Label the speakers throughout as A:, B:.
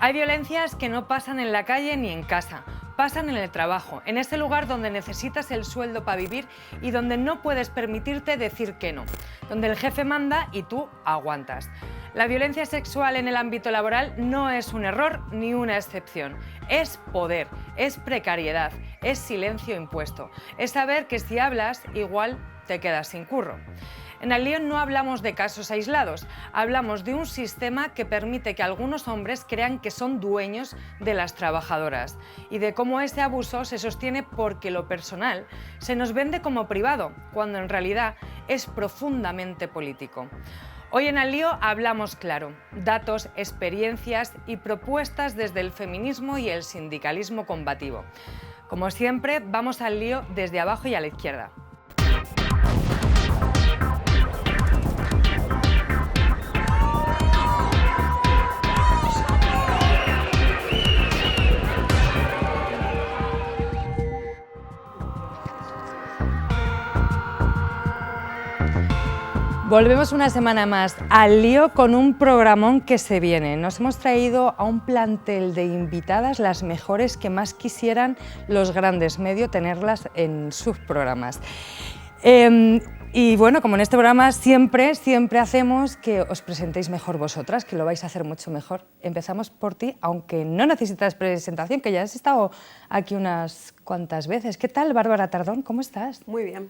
A: Hay violencias que no pasan en la calle ni en casa, pasan en el trabajo, en ese lugar donde necesitas el sueldo para vivir y donde no puedes permitirte decir que no, donde el jefe manda y tú aguantas. La violencia sexual en el ámbito laboral no es un error ni una excepción. Es poder, es precariedad, es silencio impuesto, es saber que si hablas, igual te quedas sin curro. En Al Lío no hablamos de casos aislados, hablamos de un sistema que permite que algunos hombres crean que son dueños de las trabajadoras y de cómo ese abuso se sostiene porque lo personal se nos vende como privado, cuando en realidad es profundamente político. Hoy en Al Lío hablamos claro, datos, experiencias y propuestas desde el feminismo y el sindicalismo combativo. Como siempre, vamos al lío desde abajo y a la izquierda. Volvemos una semana más al lío con un programón que se viene. Nos hemos traído a un plantel de invitadas, las mejores que más quisieran los grandes medios tenerlas en sus programas. Y bueno, como en este programa siempre hacemos que os presentéis mejor vosotras, que lo vais a hacer mucho mejor. Empezamos por ti, aunque no necesitas presentación, que ya has estado aquí unas cuantas veces. ¿Qué tal, Bárbara Tardón? ¿Cómo estás?
B: Muy bien.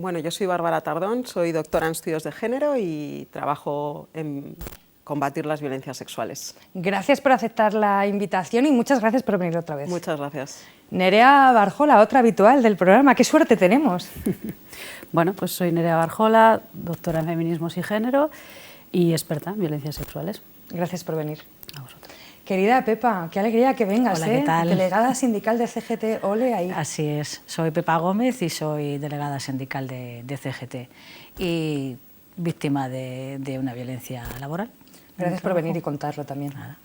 B: Bueno, yo soy Bárbara Tardón, soy doctora en estudios de género y trabajo en combatir las violencias sexuales.
A: Gracias por aceptar la invitación y muchas gracias por venir otra vez.
B: Muchas gracias.
A: Nerea Barjola, otra habitual del programa. ¡Qué suerte tenemos!
C: Bueno, pues soy Nerea Barjola, doctora en feminismos y género y experta en violencias sexuales.
A: Gracias por venir.
C: A vosotros.
A: Querida Pepa, qué alegría que vengas.
C: Hola, ¿qué tal?
A: Delegada sindical de CGT, ole ahí.
C: Así es, soy Pepa Gómez y soy delegada sindical de CGT y víctima de una violencia laboral.
A: Gracias por venir y contarlo también.
C: Nada.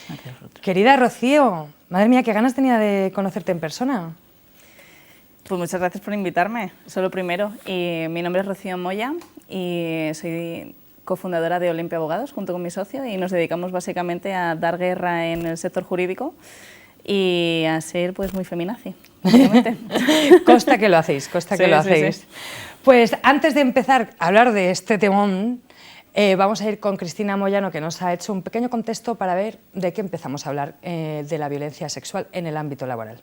C: Gracias a vosotros.
A: Querida Rocío, madre mía, qué ganas tenía de conocerte en persona.
D: Pues muchas gracias por invitarme, eso es lo primero. Y mi nombre es Rocío Moya y soy cofundadora de Olimpia Abogados junto con mi socio y nos dedicamos básicamente a dar guerra en el sector jurídico y a ser pues muy feminazi, obviamente.
A: Consta que lo hacéis, consta que lo hacéis. Sí. Pues antes de empezar a hablar de este temón, vamos a ir con Cristina Moyano, que nos ha hecho un pequeño contexto para ver de qué empezamos a hablar de la violencia sexual en el ámbito laboral.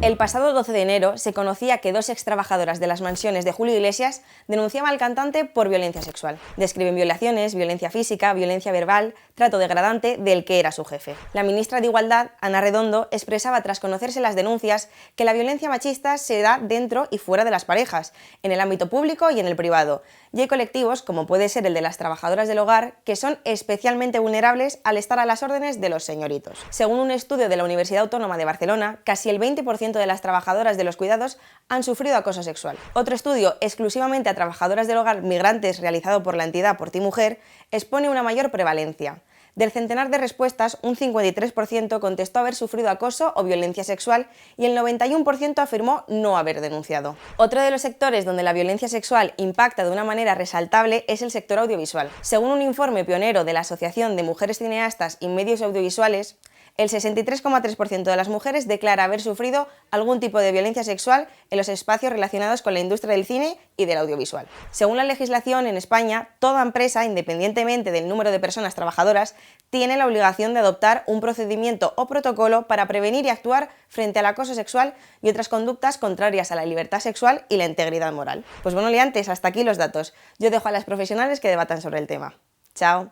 E: El pasado 12 de enero se conocía que dos extrabajadoras de las mansiones de Julio Iglesias denunciaban al cantante por violencia sexual. Describen violaciones, violencia física, violencia verbal, trato degradante del que era su jefe. La ministra de Igualdad, Ana Redondo, expresaba tras conocerse las denuncias que la violencia machista se da dentro y fuera de las parejas, en el ámbito público y en el privado. Y hay colectivos, como puede ser el de las trabajadoras del hogar, que son especialmente vulnerables al estar a las órdenes de los señoritos. Según un estudio de la Universidad Autónoma de Barcelona, casi el 20% de las trabajadoras de los cuidados han sufrido acoso sexual. Otro estudio exclusivamente a trabajadoras del hogar migrantes realizado por la entidad Por Ti Mujer expone una mayor prevalencia. Del centenar de respuestas, un 53% contestó haber sufrido acoso o violencia sexual y el 91% afirmó no haber denunciado. Otro de los sectores donde la violencia sexual impacta de una manera resaltable es el sector audiovisual. Según un informe pionero de la Asociación de Mujeres Cineastas y Medios Audiovisuales, el 63,3% de las mujeres declara haber sufrido algún tipo de violencia sexual en los espacios relacionados con la industria del cine y del audiovisual. Según la legislación en España, toda empresa, independientemente del número de personas trabajadoras, tiene la obligación de adoptar un procedimiento o protocolo para prevenir y actuar frente al acoso sexual y otras conductas contrarias a la libertad sexual y la integridad moral. Pues bueno, liantes, hasta aquí los datos. Yo dejo a las profesionales que debatan sobre el tema. Chao.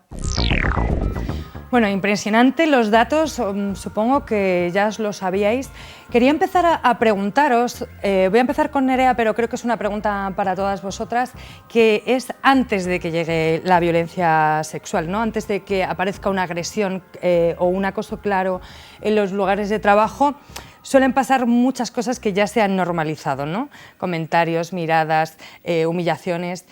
A: Bueno, impresionante los datos, supongo que ya os lo sabíais. Quería empezar a preguntaros, voy a empezar con Nerea, pero creo que es una pregunta para todas vosotras, que es antes de que llegue la violencia sexual, ¿no? Antes de que aparezca una agresión o un acoso claro en los lugares de trabajo, suelen pasar muchas cosas que ya se han normalizado, ¿no? Comentarios, miradas, humillaciones,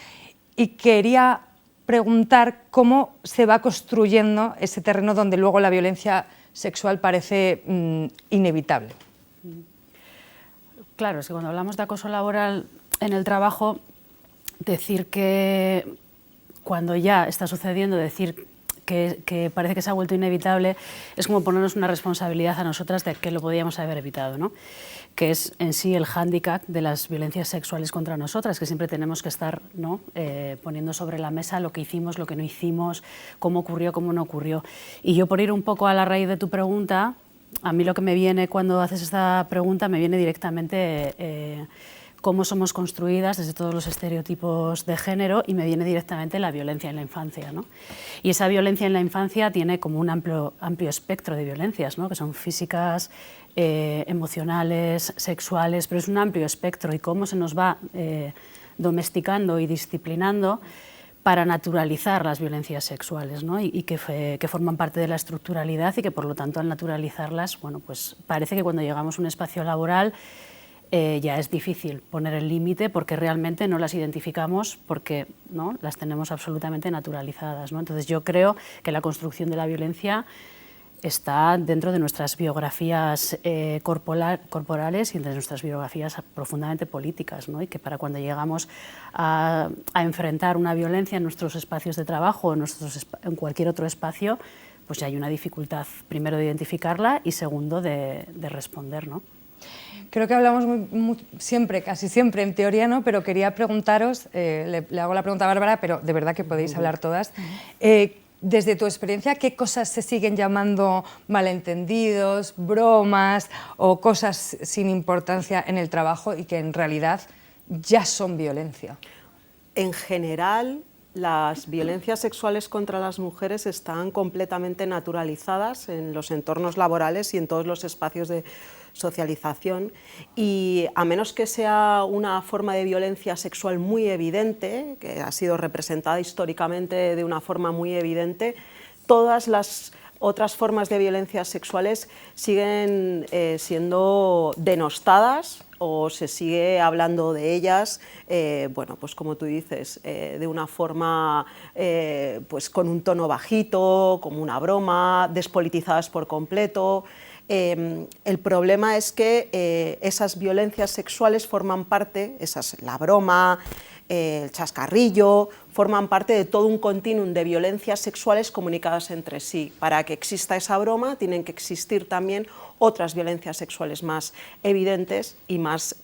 A: y quería preguntar cómo se va construyendo ese terreno donde luego la violencia sexual parece inevitable.
C: Claro, es que cuando hablamos de acoso laboral en el trabajo, decir que cuando ya está sucediendo, decir que parece que se ha vuelto inevitable, es como ponernos una responsabilidad a nosotras de que lo podíamos haber evitado, ¿no? Que es en sí el hándicap de las violencias sexuales contra nosotras, que siempre tenemos que estar, ¿no? Poniendo sobre la mesa lo que hicimos, lo que no hicimos, cómo ocurrió, cómo no ocurrió. Y yo, por ir un poco a la raíz de tu pregunta, a mí lo que me viene cuando haces esta pregunta, me viene directamente cómo somos construidas desde todos los estereotipos de género, y me viene directamente la violencia en la infancia, ¿no? Y esa violencia en la infancia tiene como un amplio espectro de violencias, ¿no? Que son físicas, emocionales, sexuales, pero es un amplio espectro, y cómo se nos va domesticando y disciplinando para naturalizar las violencias sexuales, ¿no? y que forman parte de la estructuralidad, y que por lo tanto al naturalizarlas, bueno, pues parece que cuando llegamos a un espacio laboral ya es difícil poner el límite, porque realmente no las identificamos, porque, ¿no?, las tenemos absolutamente naturalizadas, ¿no? Entonces yo creo que la construcción de la violencia está dentro de nuestras biografías corporales y de nuestras biografías profundamente políticas, ¿no? Y que para cuando llegamos a enfrentar una violencia en nuestros espacios de trabajo o en cualquier otro espacio, pues ya hay una dificultad, primero, de identificarla, y segundo, de responder, ¿no?
A: Creo que hablamos siempre, casi siempre, en teoría, ¿no? Pero quería preguntaros, le hago la pregunta a Bárbara, pero de verdad que podéis hablar todas. Desde tu experiencia, ¿qué cosas se siguen llamando malentendidos, bromas o cosas sin importancia en el trabajo y que en realidad ya son violencia?
B: En general, las violencias sexuales contra las mujeres están completamente naturalizadas en los entornos laborales y en todos los espacios de socialización, y a menos que sea una forma de violencia sexual muy evidente, que ha sido representada históricamente de una forma muy evidente, todas las otras formas de violencias sexuales siguen siendo denostadas, o se sigue hablando de ellas, bueno, pues como tú dices, de una forma pues con un tono bajito, como una broma, despolitizadas por completo. El problema es que esas violencias sexuales forman parte, la broma, el chascarrillo, forman parte de todo un continuum de violencias sexuales comunicadas entre sí. Para que exista esa broma tienen que existir también otras violencias sexuales más evidentes y más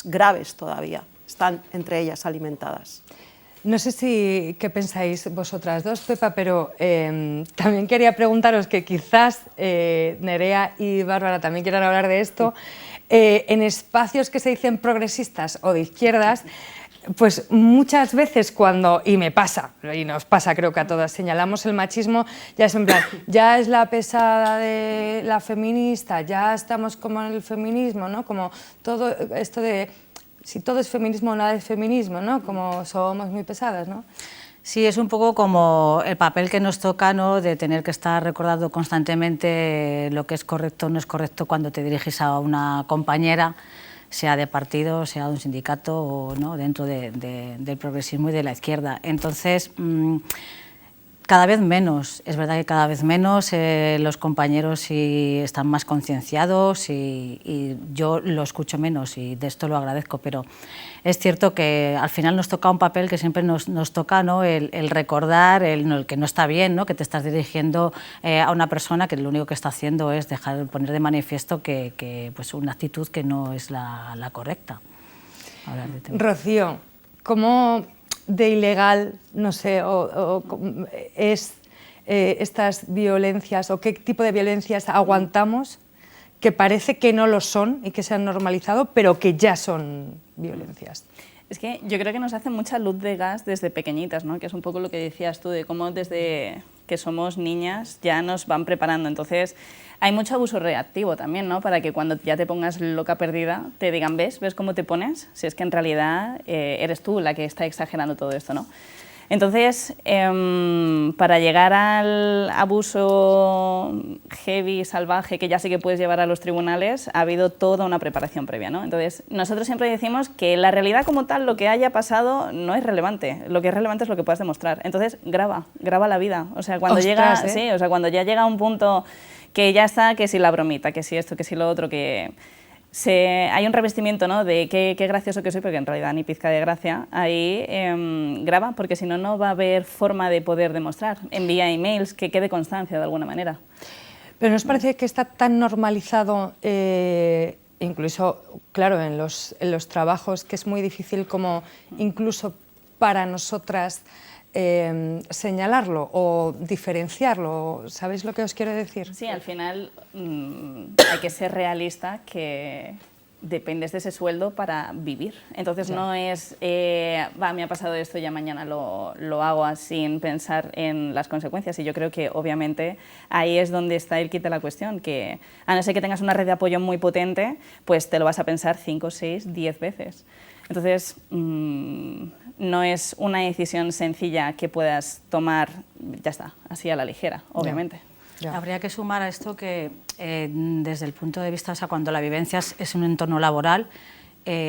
B: graves todavía. Están entre ellas alimentadas.
A: No sé qué pensáis vosotras dos, Pepa, pero también quería preguntaros, que quizás Nerea y Bárbara también quieran hablar de esto, en espacios que se dicen progresistas o de izquierdas, pues muchas veces cuando, y me pasa, y nos pasa creo que a todas, señalamos el machismo, ya es en plan, ya es la pesada de la feminista, ya estamos como en el feminismo, ¿no? Como todo esto de si todo es feminismo, nada es feminismo, ¿no? Como somos muy pesadas, ¿no?
C: Sí, es un poco como el papel que nos toca, ¿no?, de tener que estar recordando constantemente lo que es correcto o no es correcto cuando te diriges a una compañera, sea de partido, sea de un sindicato o no, dentro del progresismo y de la izquierda. Entonces, cada vez menos, es verdad que cada vez menos los compañeros sí están más concienciados y yo lo escucho menos y de esto lo agradezco, pero es cierto que al final nos toca un papel que siempre nos toca, ¿no?, el recordar el que no está bien, ¿no?, que te estás dirigiendo a una persona que lo único que está haciendo es poner de manifiesto que pues una actitud que no es la correcta.
A: Rocío, ¿cómo de ilegal, no sé, es estas violencias, o qué tipo de violencias aguantamos que parece que no lo son y que se han normalizado, pero que ya son violencias?
D: Es que yo creo que nos hace mucha luz de gas desde pequeñitas, ¿no? Que es un poco lo que decías tú, de cómo desde que somos niñas ya nos van preparando. Entonces, hay mucho abuso reactivo también, ¿no? Para que cuando ya te pongas loca perdida, te digan, ¿ves cómo te pones? Si es que en realidad eres tú la que está exagerando todo esto, ¿no? Entonces, para llegar al abuso heavy, salvaje, que ya sí que puedes llevar a los tribunales, ha habido toda una preparación previa, ¿no? Entonces, nosotros siempre decimos que la realidad como tal, lo que haya pasado, no es relevante. Lo que es relevante es lo que puedas demostrar. Entonces, graba la vida. O sea, cuando sí, o sea, cuando ya llega a un punto que ya está, que si la bromita, que si esto, que si lo otro, que hay un revestimiento, ¿no?, de qué gracioso que soy, porque en realidad ni pizca de gracia, ahí graba, porque si no, no va a haber forma de poder demostrar. Envía emails, que quede constancia de alguna manera.
A: Pero ¿nos parece que está tan normalizado, incluso, claro, en los trabajos, que es muy difícil como incluso para nosotras señalarlo o diferenciarlo? ¿Sabéis lo que os quiero decir?
D: Sí, al final hay que ser realista, que dependes de ese sueldo para vivir. Entonces no es, me ha pasado esto, ya mañana lo hago sin pensar en las consecuencias. Y yo creo que obviamente ahí es donde está el kit de la cuestión, que a no ser que tengas una red de apoyo muy potente, pues te lo vas a pensar 5, 6, 10 veces. Entonces, no es una decisión sencilla que puedas tomar, ya está, así a la ligera, obviamente.
C: Ya. Habría que sumar a esto que desde el punto de vista, o sea, cuando la vivencia es un entorno laboral,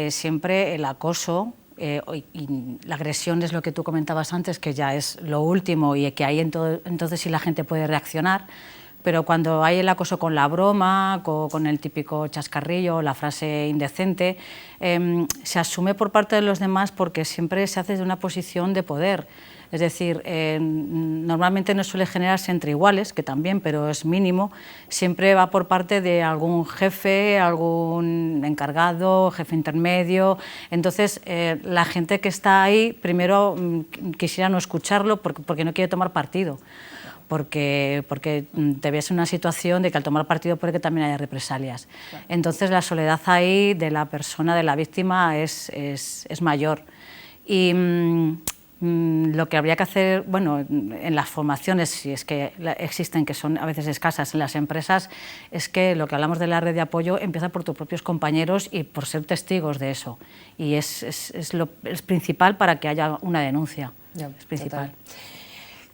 C: siempre el acoso y la agresión es lo que tú comentabas antes, que ya es lo último y que ahí entonces sí la gente puede reaccionar. Pero cuando hay el acoso con la broma, con el típico chascarrillo, la frase indecente, se asume por parte de los demás porque siempre se hace de una posición de poder. Es decir, normalmente no suele generarse entre iguales, que también, pero es mínimo, siempre va por parte de algún jefe, algún encargado, jefe intermedio. Entonces, la gente que está ahí, primero quisiera no escucharlo porque no quiere tomar partido. Porque te ves en una situación de que al tomar partido puede que también haya represalias. Claro. Entonces la soledad ahí de la persona, de la víctima, es mayor. Y lo que habría que hacer, bueno, en las formaciones, si es que existen, que son a veces escasas en las empresas, es que lo que hablamos de la red de apoyo empieza por tus propios compañeros y por ser testigos de eso. Y es principal para que haya una denuncia. Ya, es principal.
A: Total.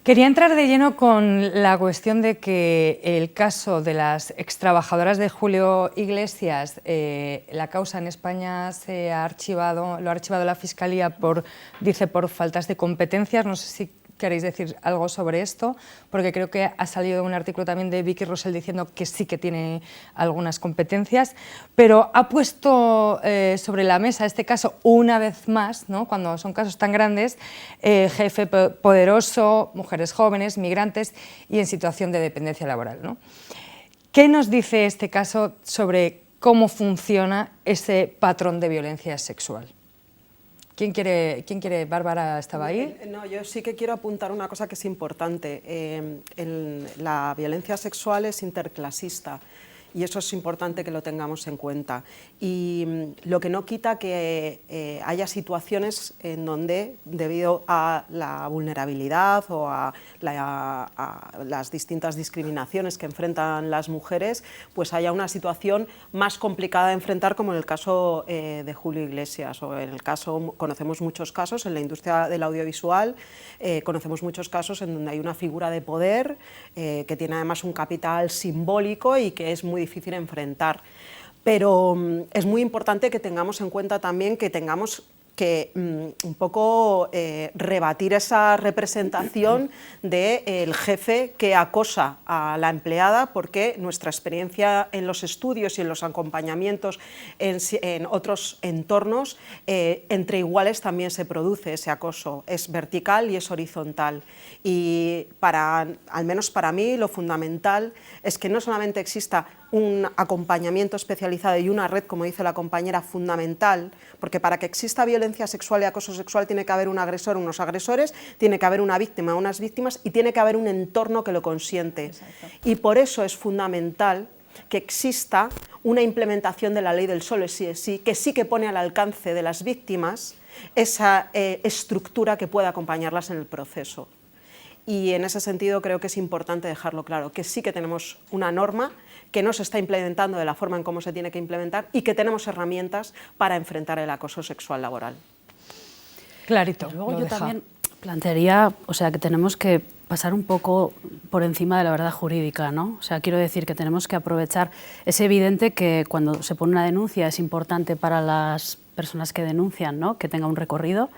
A: Quería entrar de lleno con la cuestión de que el caso de las extrabajadoras de Julio Iglesias, la causa en España lo ha archivado la Fiscalía por faltas de competencias. No sé si queréis decir algo sobre esto, porque creo que ha salido un artículo también de Vicky Rosell diciendo que sí que tiene algunas competencias, pero ha puesto sobre la mesa este caso una vez más, ¿no?, cuando son casos tan grandes, jefe poderoso, mujeres jóvenes, migrantes y en situación de dependencia laboral, ¿no? ¿Qué nos dice este caso sobre cómo funciona ese patrón de violencia sexual? ¿Quién quiere? Bárbara estaba ahí.
B: No, yo sí que quiero apuntar una cosa que es importante. La violencia sexual es interclasista y eso es importante que lo tengamos en cuenta. Y lo que no quita que haya situaciones en donde, debido a la vulnerabilidad o a las distintas discriminaciones que enfrentan las mujeres, pues haya una situación más complicada de enfrentar, como en el caso de Julio Iglesias, o en el caso, conocemos muchos casos en la industria del audiovisual, conocemos muchos casos en donde hay una figura de poder que tiene además un capital simbólico y que es muy difícil enfrentar. Pero es muy importante que tengamos en cuenta también que tengamos que un poco rebatir esa representación del jefe que acosa a la empleada, porque nuestra experiencia en los estudios y en los acompañamientos en otros entornos, entre iguales también se produce ese acoso, es vertical y es horizontal. Y al menos para mí, lo fundamental es que no solamente exista un acompañamiento especializado y una red, como dice la compañera, fundamental, porque para que exista violencia sexual y acoso sexual tiene que haber un agresor, unos agresores, tiene que haber una víctima, unas víctimas, y tiene que haber un entorno que lo consiente. Exacto. Y por eso es fundamental que exista una implementación de la ley del solo sí es sí, que sí que pone al alcance de las víctimas esa estructura que pueda acompañarlas en el proceso. Y en ese sentido creo que es importante dejarlo claro, que sí que tenemos una norma que no se está implementando de la forma en cómo se tiene que implementar y que tenemos herramientas para enfrentar el acoso sexual laboral.
A: Clarito.
C: Luego yo también plantearía, o sea, que tenemos que pasar un poco por encima de la verdad jurídica, ¿no? O sea, quiero decir que tenemos que aprovechar. Es evidente que cuando se pone una denuncia es importante para las personas que denuncian, ¿no?, que tenga un recorrido,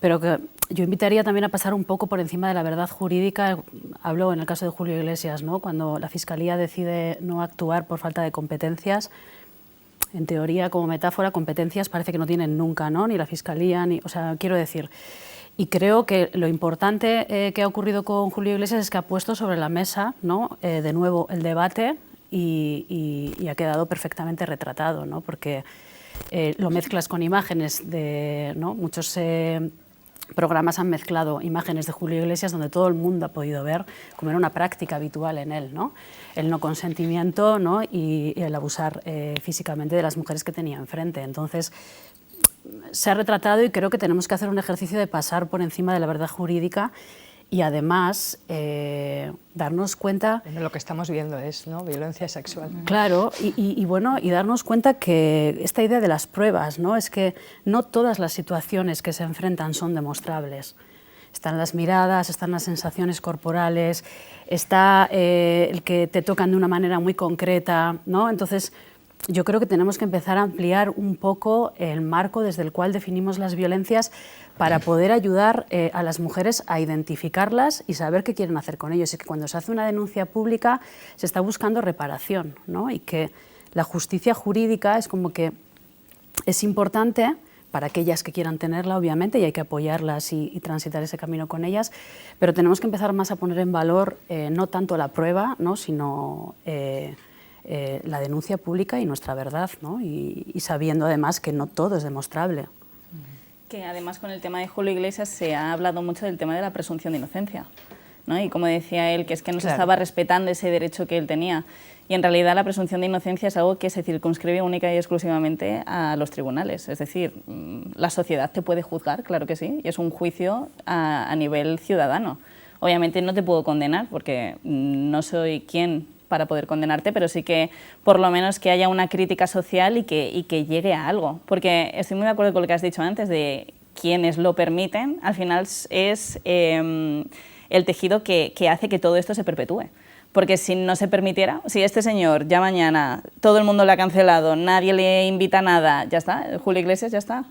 C: pero que yo invitaría también a pasar un poco por encima de la verdad jurídica. Hablo en el caso de Julio Iglesias, ¿no?, cuando la Fiscalía decide no actuar por falta de competencias. en teoría, como metáfora, competencias parece que no tienen nunca, ¿no? Ni la Fiscalía, o sea, quiero decir. Y creo que lo importante que ha ocurrido con Julio Iglesias es que ha puesto sobre la mesa, ¿no? De nuevo el debate y ha quedado perfectamente retratado, ¿no? Porque lo mezclas con imágenes ¿no? Muchos programas han mezclado imágenes de Julio Iglesias donde todo el mundo ha podido ver como era una práctica habitual en él, ¿no? El no consentimiento, ¿no? y el abusar físicamente de las mujeres que tenía enfrente. Entonces, se ha retratado y creo que tenemos que hacer un ejercicio de pasar por encima de la verdad jurídica y además darnos cuenta...
A: Bueno, lo que estamos viendo es, ¿no?, violencia sexual.
C: Claro, y darnos cuenta que esta idea de las pruebas, ¿no?, es que no todas las situaciones que se enfrentan son demostrables. Están las miradas, están las sensaciones corporales, está el que te tocan de una manera muy concreta, ¿no? Entonces, yo creo que tenemos que empezar a ampliar un poco el marco desde el cual definimos las violencias para poder ayudar a las mujeres a identificarlas y saber qué quieren hacer con ellos. Y que cuando se hace una denuncia pública se está buscando reparación, ¿no? Y que la justicia jurídica es como que es importante para aquellas que quieran tenerla, obviamente, y hay que apoyarlas y transitar ese camino con ellas, pero tenemos que empezar más a poner en valor no tanto la prueba, ¿no?, sino la denuncia pública y nuestra verdad, ¿no? Y sabiendo además que no todo es demostrable.
D: Que además con el tema de Julio Iglesias se ha hablado mucho del tema de la presunción de inocencia, ¿no? Y como decía él, que es que no se estaba respetando ese derecho que él tenía. Y en realidad la presunción de inocencia es algo que se circunscribe única y exclusivamente a los tribunales. Es decir, la sociedad te puede juzgar, claro que sí, y es un juicio a nivel ciudadano. Obviamente no te puedo condenar porque no soy quien para poder condenarte, pero sí que por lo menos que haya una crítica social y que llegue a algo. Porque estoy muy de acuerdo con lo que has dicho antes de quienes lo permiten, al final es el tejido que hace que todo esto se perpetúe. Porque si no se permitiera, si este señor ya mañana todo el mundo le ha cancelado, nadie le invita a nada, ya está, Julio Iglesias ya está.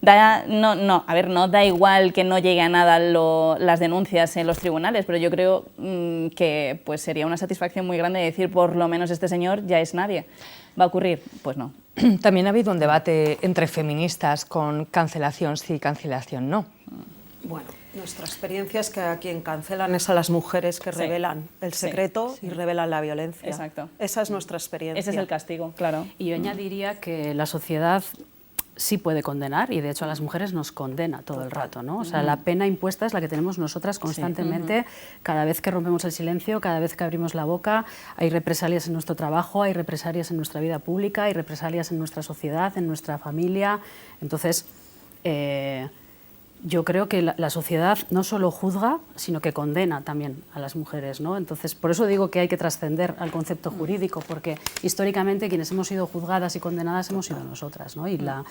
D: No da igual que no llegue a nada las denuncias en los tribunales, pero yo creo que pues sería una satisfacción muy grande decir por lo menos este señor ya es nadie. ¿Va a ocurrir? Pues no.
A: También ha habido un debate entre feministas con cancelación sí, cancelación no.
B: Bueno, nuestra experiencia es que a quien cancelan es a las mujeres que revelan el secreto y revelan la violencia.
D: Exacto.
B: Esa es nuestra experiencia.
D: Ese es el castigo, claro.
C: Y yo añadiría que la sociedad sí puede condenar y de hecho a las mujeres nos condena todo el rato, ¿no? O sea, la pena impuesta es la que tenemos nosotras constantemente, cada vez que rompemos el silencio, cada vez que abrimos la boca, hay represalias en nuestro trabajo, hay represalias en nuestra vida pública, hay represalias en nuestra sociedad, en nuestra familia. Entonces, yo creo que la sociedad no solo juzga, sino que condena también a las mujeres, ¿no? Entonces, por eso digo que hay que trascender al concepto jurídico, porque históricamente quienes hemos sido juzgadas y condenadas hemos sido nosotras, ¿no? Y la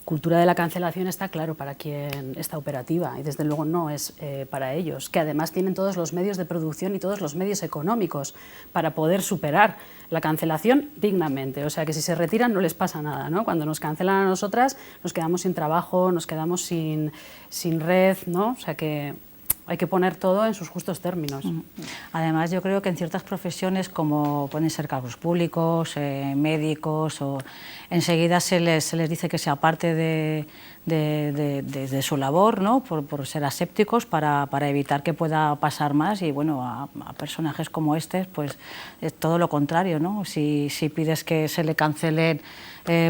C: cultura de la cancelación está claro para quien está operativa y desde luego no es para ellos, que además tienen todos los medios de producción y todos los medios económicos para poder superar la cancelación dignamente. O sea que si se retiran no les pasa nada, ¿no? Cuando nos cancelan a nosotras nos quedamos sin trabajo, nos quedamos sin red, ¿no? O sea que hay que poner todo en sus justos términos.
F: Además, yo creo que en ciertas profesiones, como pueden ser cargos públicos, médicos, o enseguida se les dice que se aparte de su labor, ¿no? por ser asépticos, para evitar que pueda pasar más. Y bueno, a personajes como este, pues es todo lo contrario, ¿no? Si pides que se le cancelen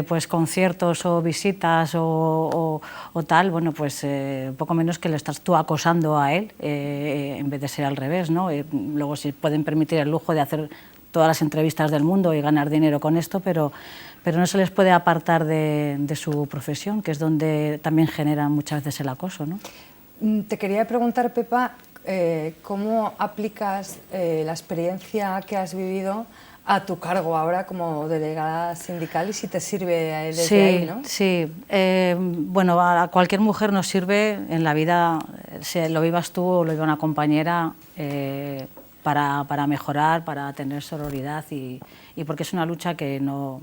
F: pues conciertos o visitas o tal, bueno, pues poco menos que le estás tú acosando a él en vez de ser al revés, ¿no? Luego si pueden permitir el lujo de hacer todas las entrevistas del mundo y ganar dinero con esto, pero no se les puede apartar de su profesión, que es donde también generan muchas veces el acoso, ¿no?
A: Te quería preguntar, Pepa, ¿cómo aplicas la experiencia que has vivido a tu cargo ahora como delegada sindical y si te sirve desde ahí, ¿no?
F: Sí, bueno, a cualquier mujer nos sirve en la vida, si lo vivas tú o lo viva una compañera, para mejorar, para tener sororidad y porque es una lucha que no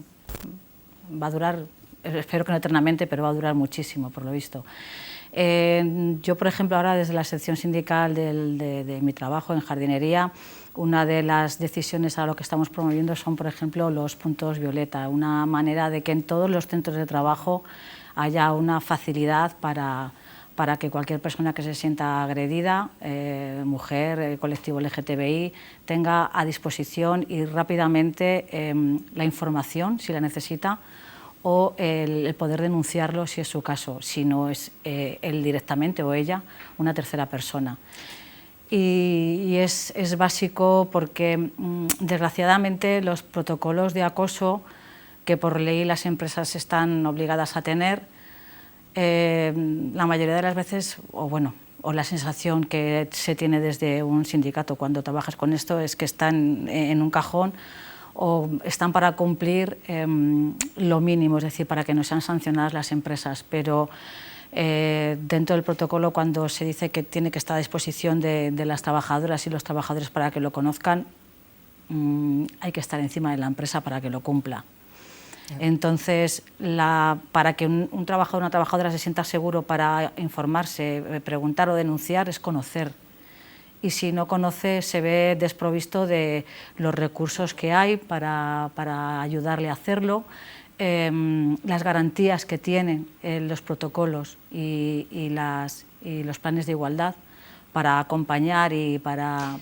F: va a durar, espero que no eternamente, pero va a durar muchísimo, por lo visto. Yo, por ejemplo, ahora desde la sección sindical de mi trabajo en jardinería, una de las decisiones a lo que estamos promoviendo son, por ejemplo, los puntos violeta, una manera de que en todos los centros de trabajo haya una facilidad para que cualquier persona que se sienta agredida, mujer, colectivo LGTBI, tenga a disposición y rápidamente la información, si la necesita, o el poder denunciarlo si es su caso, si no es él directamente o ella, una tercera persona. Y es básico porque, desgraciadamente, los protocolos de acoso que por ley las empresas están obligadas a tener, la mayoría de las veces, o la sensación que se tiene desde un sindicato cuando trabajas con esto, es que están en un cajón o están para cumplir lo mínimo, es decir, para que no sean sancionadas las empresas, pero dentro del protocolo, cuando se dice que tiene que estar a disposición de las trabajadoras y los trabajadores para que lo conozcan, hay que estar encima de la empresa para que lo cumpla. Entonces, para que un trabajador o una trabajadora se sienta seguro para informarse, preguntar o denunciar, es conocer. Y si no conoce, se ve desprovisto de los recursos que hay para ayudarle a hacerlo, las garantías que tienen los protocolos y los planes de igualdad para acompañar y para...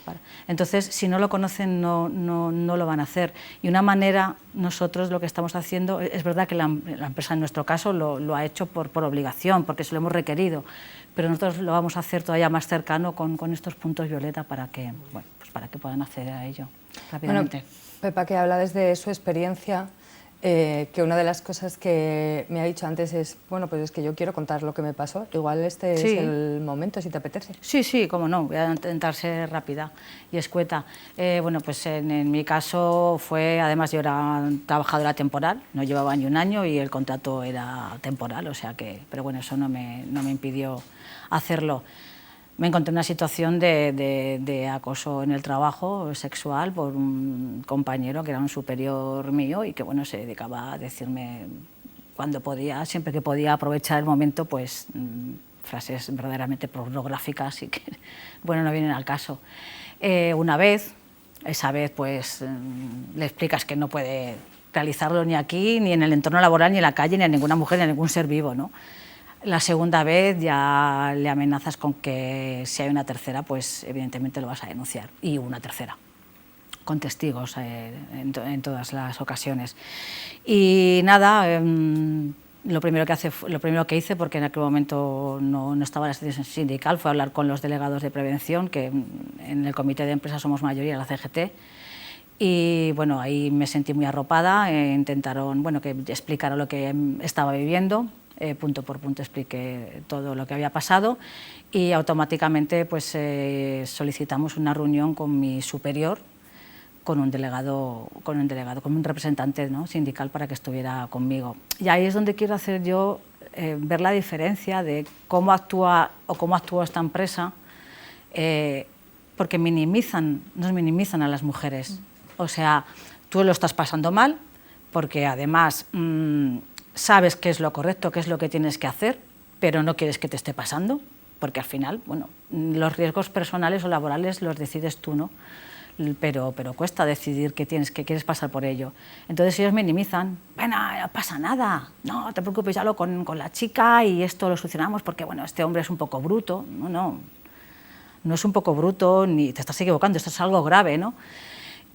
F: Entonces, si no lo conocen, no lo van a hacer. Y una manera, nosotros lo que estamos haciendo, es verdad que la empresa en nuestro caso lo ha hecho por obligación, porque se lo hemos requerido, pero nosotros lo vamos a hacer todavía más cercano con estos puntos violeta para que, para que puedan acceder a ello rápidamente.
A: Bueno, Pepa, que habla desde su experiencia, que una de las cosas que me ha dicho antes es, pues es que yo quiero contar lo que me pasó, igual este
F: Sí.
A: es el momento, si te apetece.
F: Sí, cómo no, voy a intentar ser rápida y escueta. Pues en mi caso fue, además yo era trabajadora temporal, no llevaba ni un año y el contrato era temporal, o sea que, pero bueno, eso no me impidió hacerlo. Me encontré en una situación de acoso en el trabajo sexual por un compañero que era un superior mío y que se dedicaba a decirme cuando podía, siempre que podía aprovechar el momento, pues frases verdaderamente pornográficas y que no vienen al caso. Esa vez pues le explicas que no puede realizarlo ni aquí, ni en el entorno laboral, ni en la calle, ni a ninguna mujer, ni a ningún ser vivo, ¿no? La segunda vez ya le amenazas con que si hay una tercera, pues evidentemente lo vas a denunciar. Y una tercera, con testigos en todas las ocasiones. Y nada, lo primero que hice, porque en aquel momento no estaba la sección sindical, fue hablar con los delegados de prevención, que en el comité de empresa somos mayoría, la CGT. Y ahí me sentí muy arropada, intentaron que explicara lo que estaba viviendo. Punto por punto expliqué todo lo que había pasado y automáticamente pues, solicitamos una reunión con mi superior, con un representante, ¿no?, sindical, para que estuviera conmigo. Y ahí es donde quiero hacer yo ver la diferencia de cómo actuó esta empresa, porque nos minimizan a las mujeres. O sea, tú lo estás pasando mal porque además sabes qué es lo correcto, qué es lo que tienes que hacer, pero no quieres que te esté pasando, porque al final, los riesgos personales o laborales los decides tú, ¿no? Pero cuesta decidir que quieres pasar por ello. Entonces ellos minimizan, no pasa nada, no te preocupes, ya hablo con la chica y esto lo solucionamos porque este hombre es un poco bruto. No es un poco bruto, ni te estás equivocando, esto es algo grave, ¿no?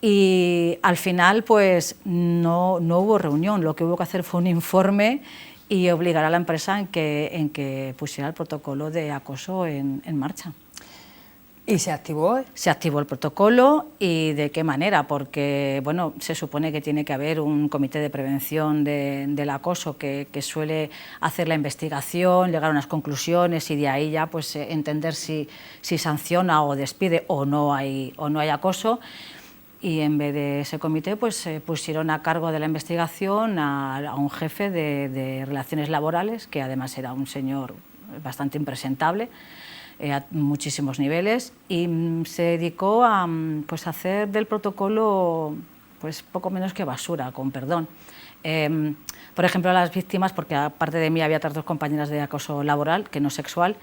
F: Y al final pues no hubo reunión, lo que hubo que hacer fue un informe y obligar a la empresa en que pusiera el protocolo de acoso en marcha.
A: ¿Y se activó?
F: Se activó el protocolo. ¿Y de qué manera? Porque se supone que tiene que haber un comité de prevención del acoso que suele hacer la investigación, llegar a unas conclusiones y de ahí ya pues entender si sanciona o despide o no hay acoso. Y en vez de ese comité pues pusieron a cargo de la investigación a un jefe de relaciones laborales, que además era un señor bastante impresentable, a muchísimos niveles, y se dedicó a hacer del protocolo pues poco menos que basura, con perdón. Por ejemplo, a las víctimas, porque aparte de mí había otras 2 compañeras de acoso laboral, que no sexual,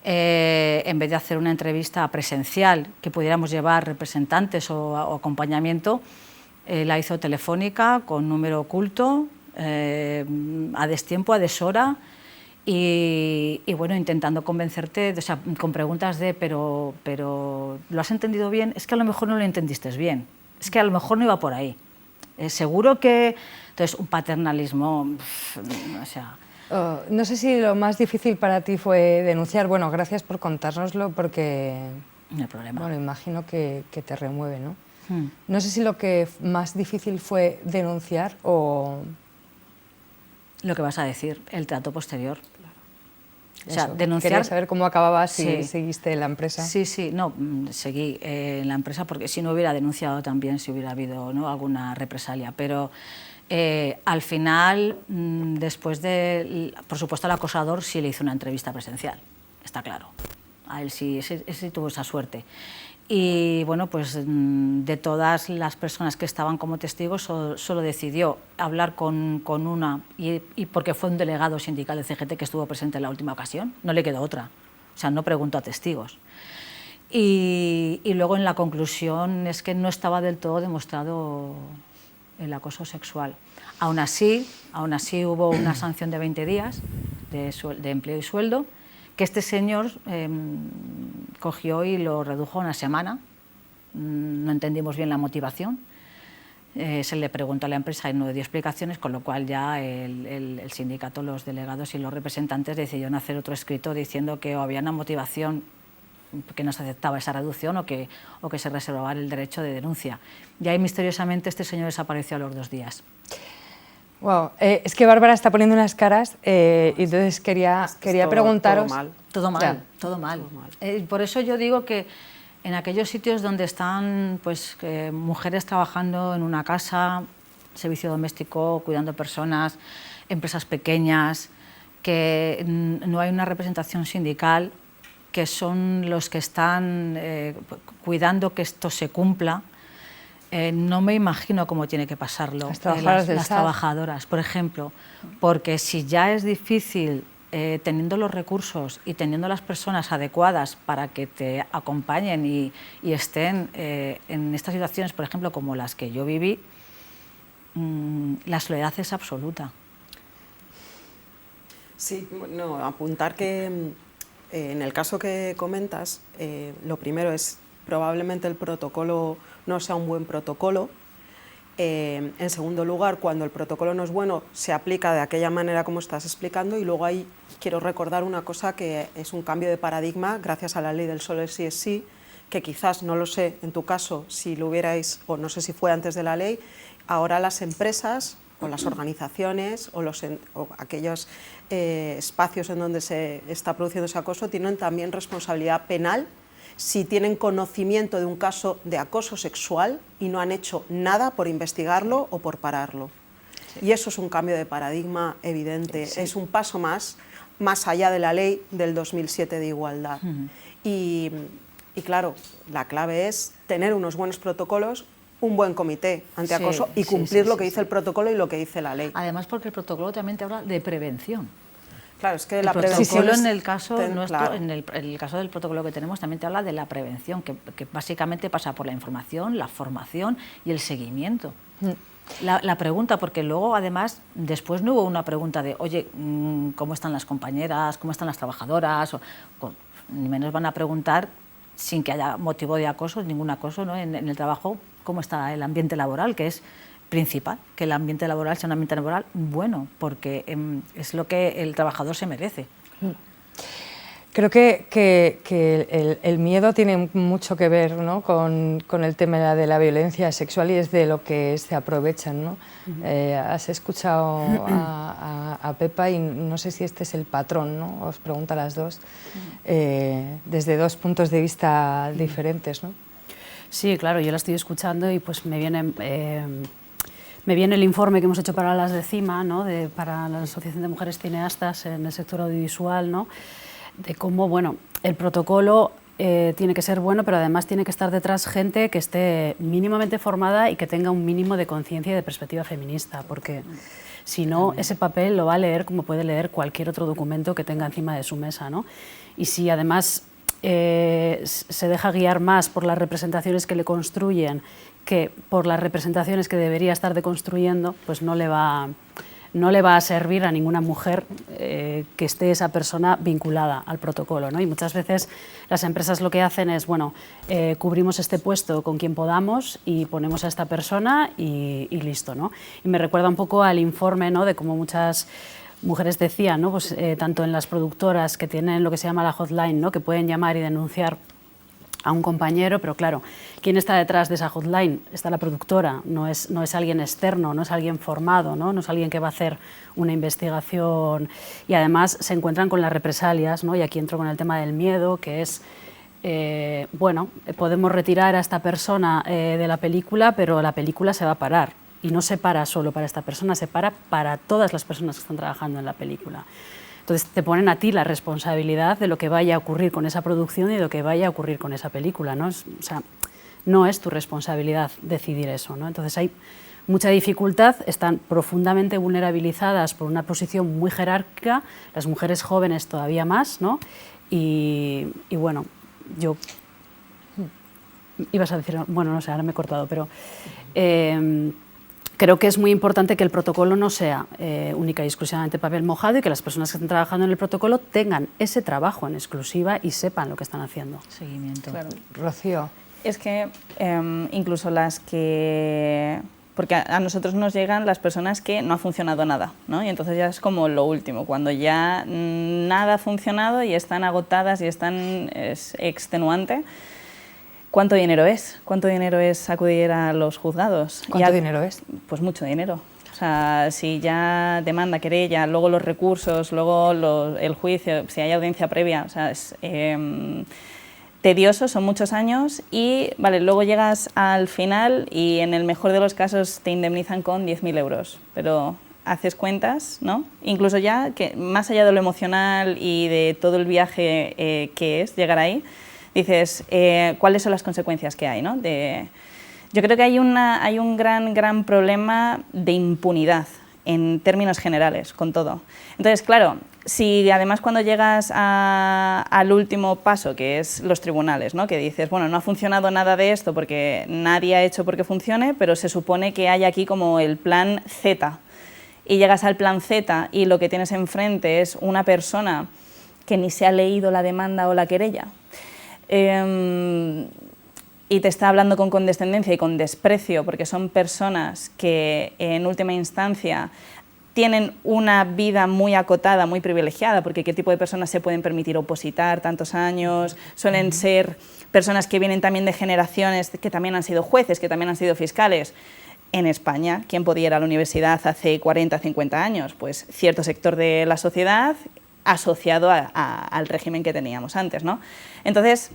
F: en vez de hacer una entrevista presencial, que pudiéramos llevar representantes o acompañamiento, la hizo telefónica, con número oculto, a destiempo, a deshora, y bueno, intentando convencerte, o sea, con preguntas de pero ¿lo has entendido bien? Es que a lo mejor no lo entendiste bien, es que a lo mejor no iba por ahí. Seguro que... Entonces, un paternalismo, o sea...
A: No sé si lo más difícil para ti fue denunciar. Bueno, gracias por contárnoslo porque...
F: No hay problema.
A: Bueno, imagino que te remueve, ¿no? No sé si lo que más difícil fue denunciar o...
F: Lo que vas a decir, el trato posterior.
A: O
F: sea,
A: sea,
F: denunciar...
A: Quería saber cómo acababas si
F: Sí.
A: seguiste en la empresa.
F: Sí, no, seguí en la empresa porque si no hubiera denunciado también, si hubiera habido, ¿no?, alguna represalia. Pero al final, después de... Por supuesto, al acosador sí le hizo una entrevista presencial, está claro. A él sí, ese tuvo esa suerte. Y bueno, pues de todas las personas que estaban como testigos, solo decidió hablar con una, y porque fue un delegado sindical de CGT que estuvo presente en la última ocasión, no le quedó otra, o sea, no preguntó a testigos. Y luego en la conclusión es que no estaba del todo demostrado el acoso sexual. Aún así hubo una sanción de 20 días de empleo y sueldo, que este señor cogió y lo redujo a 1 semana. No entendimos bien la motivación. Se le preguntó a la empresa y no dio explicaciones, con lo cual ya el sindicato, los delegados y los representantes decidieron hacer otro escrito diciendo que o había una motivación que no se aceptaba esa reducción o que se reservaba el derecho de denuncia. Y ahí misteriosamente este señor desapareció a los 2 días.
A: Wow, es que Bárbara está poniendo unas caras y entonces quería preguntaros...
F: Todo mal,
A: Ya.
F: todo mal. Por eso yo digo que en aquellos sitios donde están pues, mujeres trabajando en una casa, servicio doméstico, cuidando personas, empresas pequeñas, que no hay una representación sindical, que son los que están cuidando que esto se cumpla, no me imagino cómo tiene que pasarlo
A: Las trabajadoras del
F: las
A: SAD.
F: trabajadoras, por ejemplo, porque si ya es difícil teniendo los recursos y teniendo las personas adecuadas para que te acompañen y estén en estas situaciones, por ejemplo, como las que yo viví, la soledad es absoluta.
B: Sí, no, apuntar que en el caso que comentas, lo primero es probablemente el protocolo no sea un buen protocolo. En segundo lugar, cuando el protocolo no es bueno, se aplica de aquella manera como estás explicando, y luego ahí quiero recordar una cosa que es un cambio de paradigma gracias a la ley del solo sí es sí, que quizás, no lo sé, en tu caso, si lo hubierais, o no sé si fue antes de la ley, ahora las empresas o las organizaciones o aquellos espacios en donde se está produciendo ese acoso tienen también responsabilidad penal si tienen conocimiento de un caso de acoso sexual y no han hecho nada por investigarlo o por pararlo. Sí. Y eso es un cambio de paradigma evidente, sí. Es un paso más allá de la ley del 2007 de igualdad. Y claro, la clave es tener unos buenos protocolos, un buen comité antiacoso y cumplir lo que dice el protocolo y lo que dice la ley.
F: Además, porque el protocolo también te habla de prevención.
B: Claro, es que
F: el
B: la
F: protocolo en el caso nuestro,
B: claro.
F: en el caso del protocolo que tenemos también te habla de la prevención, que básicamente pasa por la información, la formación y el seguimiento. La pregunta, porque luego además después no hubo una pregunta de oye, ¿cómo están las compañeras? ¿Cómo están las trabajadoras? Ni menos van a preguntar sin que haya motivo de acoso, ningún acoso, ¿no? en el trabajo, ¿cómo está el ambiente laboral? Que es principal, que el ambiente laboral sea un ambiente laboral bueno, porque es lo que el trabajador se merece.
A: Creo que el miedo tiene mucho que ver, ¿no?, con el tema de la violencia sexual y es de lo que se aprovechan, ¿no? Has escuchado a Pepa y no sé si este es el patrón, ¿no? Os pregunto a las dos, desde 2 puntos de vista diferentes, ¿no?
C: Sí, claro, yo la estoy escuchando y pues me viene el informe que hemos hecho para las de CIMA, ¿no?, para la Asociación de Mujeres Cineastas en el sector audiovisual, ¿no?, de cómo, bueno, el protocolo tiene que ser bueno, pero además tiene que estar detrás gente que esté mínimamente formada y que tenga un mínimo de conciencia y de perspectiva feminista, porque si no, ese papel lo va a leer como puede leer cualquier otro documento que tenga encima de su mesa, ¿no? Y si además se deja guiar más por las representaciones que le construyen que por las representaciones que debería estar deconstruyendo, pues no le va a servir a ninguna mujer que esté esa persona vinculada al protocolo, ¿no? Y muchas veces las empresas lo que hacen es, bueno, cubrimos este puesto con quien podamos y ponemos a esta persona y listo, ¿no? Y me recuerda un poco al informe, ¿no?, de cómo muchas mujeres decían, ¿no?, pues, tanto en las productoras que tienen lo que se llama la hotline, ¿no?, que pueden llamar y denunciar a un compañero, pero claro, ¿quién está detrás de esa hotline? Está la productora, no es alguien externo, no es alguien formado, ¿no? No es alguien que va a hacer una investigación, y además se encuentran con las represalias, ¿no? Y aquí entro con el tema del miedo, que es, bueno, podemos retirar a esta persona de la película, pero la película se va a parar, y no se para solo para esta persona, se para para todas las personas que están trabajando en la película. Entonces te ponen a ti la responsabilidad de lo que vaya a ocurrir con esa producción y de lo que vaya a ocurrir con esa película, ¿no? O sea, no es tu responsabilidad decidir eso, ¿no? Entonces hay mucha dificultad, están profundamente vulnerabilizadas por una posición muy jerárquica, las mujeres jóvenes todavía más, ¿no? Y bueno, yo... Ibas a decir, bueno, no sé, ahora me he cortado, pero... creo que es muy importante que el protocolo no sea única y exclusivamente papel mojado y que las personas que están trabajando en el protocolo tengan ese trabajo en exclusiva y sepan lo que están haciendo.
F: Seguimiento.
D: Claro.
A: Rocío.
D: Es que incluso las que... Porque a nosotros nos llegan las personas que no ha funcionado nada, ¿no? Y entonces ya es como lo último, cuando ya nada ha funcionado y están agotadas y es extenuante. ¿Cuánto dinero es? ¿Cuánto dinero es acudir a los juzgados?
A: ¿Cuánto dinero es?
D: Pues mucho dinero. O sea, si ya demanda, querella, luego los recursos, luego el juicio, si hay audiencia previa, o sea, es tedioso, son muchos años y, vale, luego llegas al final y en el mejor de los casos te indemnizan con 10.000 euros, pero haces cuentas, ¿no? Incluso ya, que más allá de lo emocional y de todo el viaje que es llegar ahí, dices, ¿cuáles son las consecuencias que hay, ¿no? Yo creo que hay un gran problema de impunidad en términos generales, con todo. Entonces, claro, si además cuando llegas al último paso, que es los tribunales, ¿no?, que dices, bueno, no ha funcionado nada de esto porque nadie ha hecho porque funcione, pero se supone que hay aquí como el plan Z, y llegas al plan Z y lo que tienes enfrente es una persona que ni se ha leído la demanda o la querella, y te está hablando con condescendencia y con desprecio, porque son personas que en última instancia tienen una vida muy acotada, muy privilegiada, porque qué tipo de personas se pueden permitir opositar tantos años, suelen ser personas que vienen también de generaciones que también han sido jueces, que también han sido fiscales. En España, ¿quién podía ir a la universidad hace 40, 50 años? Pues cierto sector de la sociedad asociado al régimen que teníamos antes, ¿no? Entonces,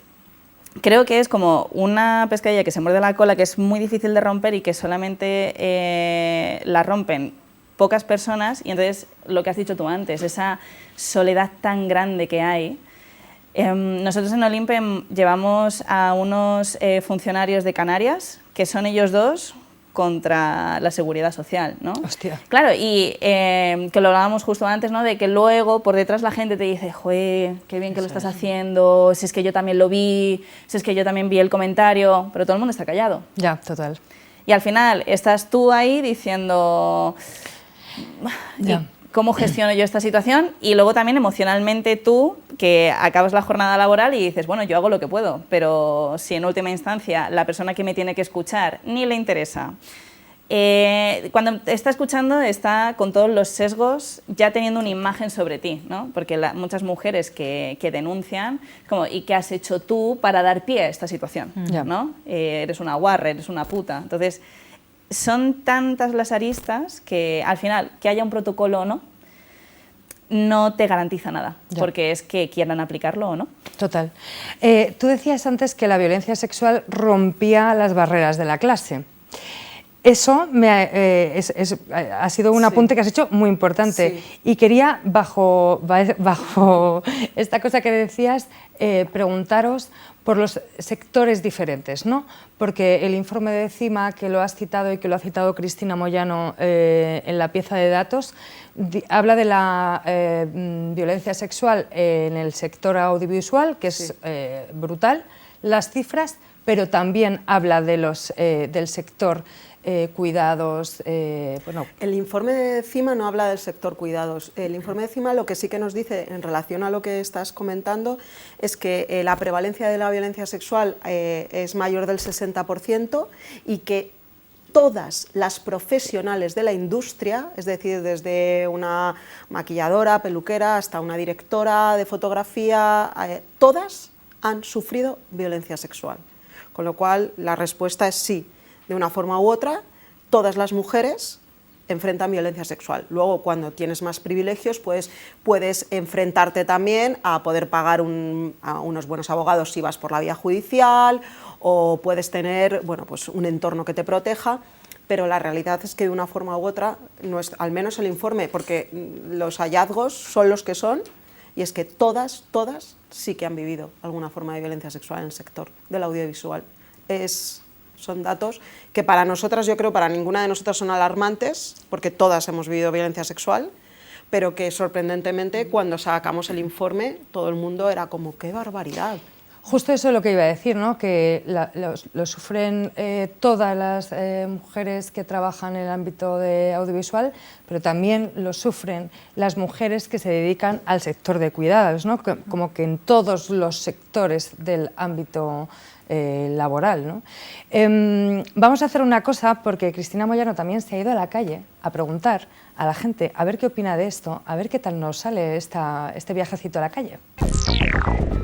D: creo que es como una pescadilla que se muerde la cola, que es muy difícil de romper y que solamente la rompen pocas personas, y entonces lo que has dicho tú antes, esa soledad tan grande que hay. Nosotros en Olimpe llevamos a unos funcionarios de Canarias, que son ellos dos contra la seguridad social, ¿no?
A: Hostia.
D: Claro, y que lo hablábamos justo antes, ¿no?, de que luego por detrás la gente te dice, joder, qué bien que lo estás haciendo, si es que yo también lo vi, si es que yo también vi el comentario, pero todo el mundo está callado.
A: Ya, total.
D: Y al final estás tú ahí diciendo,
A: Ya.
D: ¿cómo gestiono yo esta situación? Y luego también emocionalmente tú, que acabas la jornada laboral y dices, bueno, yo hago lo que puedo, pero si en última instancia la persona que me tiene que escuchar ni le interesa, cuando te está escuchando está con todos los sesgos ya teniendo una imagen sobre ti, ¿no? Porque muchas mujeres que denuncian, como, ¿y qué has hecho tú para dar pie a esta situación? ¿No? Eres una guarra, eres una puta. Entonces, son tantas las aristas que al final, que haya un protocolo o no, no te garantiza nada, porque es que quieran aplicarlo o no.
A: Total. Tú decías antes que la violencia sexual rompía las barreras de la clase. Eso ha sido un apunte que has hecho muy importante.
B: Sí.
A: Y quería, bajo esta cosa que decías, preguntaros por los sectores diferentes, ¿no? Porque el informe de CIMA, que lo has citado y que lo ha citado Cristina Moyano en la pieza de datos, habla de la violencia sexual en el sector audiovisual, que es brutal, las cifras, pero también habla de del sector cuidados. Bueno.
B: El informe de CIMA no habla del sector cuidados. El informe de CIMA lo que sí que nos dice en relación a lo que estás comentando es que la prevalencia de la violencia sexual es mayor del 60% y que todas las profesionales de la industria, es decir, desde una maquilladora, peluquera, hasta una directora de fotografía, todas han sufrido violencia sexual. Con lo cual, la respuesta es sí. De una forma u otra, todas las mujeres enfrentan violencia sexual. Luego, cuando tienes más privilegios, pues puedes enfrentarte también a poder pagar a unos buenos abogados si vas por la vía judicial, o puedes tener, bueno, pues un entorno que te proteja, pero la realidad es que de una forma u otra, al menos el informe, porque los hallazgos son los que son, y es que todas sí que han vivido alguna forma de violencia sexual en el sector del audiovisual. Son datos que para nosotras, yo creo, para ninguna de nosotras son alarmantes, porque todas hemos vivido violencia sexual, pero que sorprendentemente cuando sacamos el informe todo el mundo era como ¡qué barbaridad!
A: Justo eso es lo que iba a decir, ¿no? Que lo sufren todas las mujeres que trabajan en el ámbito de audiovisual, pero también lo sufren las mujeres que se dedican al sector de cuidados, ¿no? Como que en todos los sectores del ámbito laboral, ¿no? Vamos a hacer una cosa, porque Cristina Moyano también se ha ido a la calle a preguntar a la gente a ver qué opina de esto, a ver qué tal nos sale este viajecito a la calle.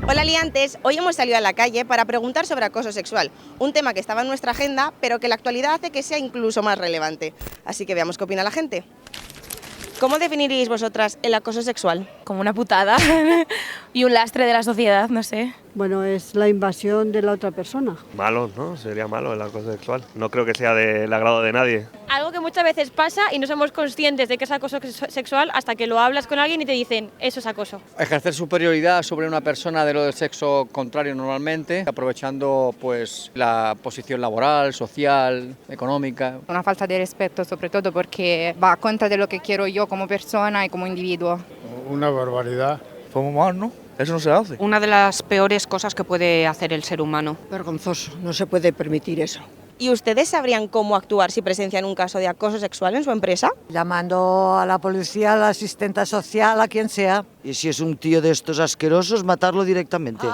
E: Hola liantes, hoy hemos salido a la calle para preguntar sobre acoso sexual, un tema que estaba en nuestra agenda, pero que la actualidad hace que sea incluso más relevante. Así que veamos qué opina la gente. ¿Cómo definiríais vosotras el acoso sexual?
G: Como una putada y un lastre de la sociedad, no sé.
H: Bueno, es la invasión de la otra persona.
I: Malo, ¿no? Sería malo el acoso sexual. No creo que sea del agrado de nadie.
G: Algo que muchas veces pasa y no somos conscientes de que es acoso sexual hasta que lo hablas con alguien y te dicen, eso es acoso.
J: Ejercer superioridad sobre una persona de lo del sexo contrario normalmente, aprovechando pues la posición laboral, social, económica.
K: Una falta de respeto, sobre todo porque va contra de lo que quiero yo como persona y como individuo.
L: Una barbaridad. Fue muy mal, ¿no? Eso no se hace.
M: Una de las peores cosas que puede hacer el ser humano.
H: Vergonzoso, no se puede permitir eso.
E: ¿Y ustedes sabrían cómo actuar si presencian un caso de acoso sexual en su empresa?
N: Llamando a la policía, a la asistente social, a quien sea.
O: Y si es un tío de estos asquerosos, matarlo directamente.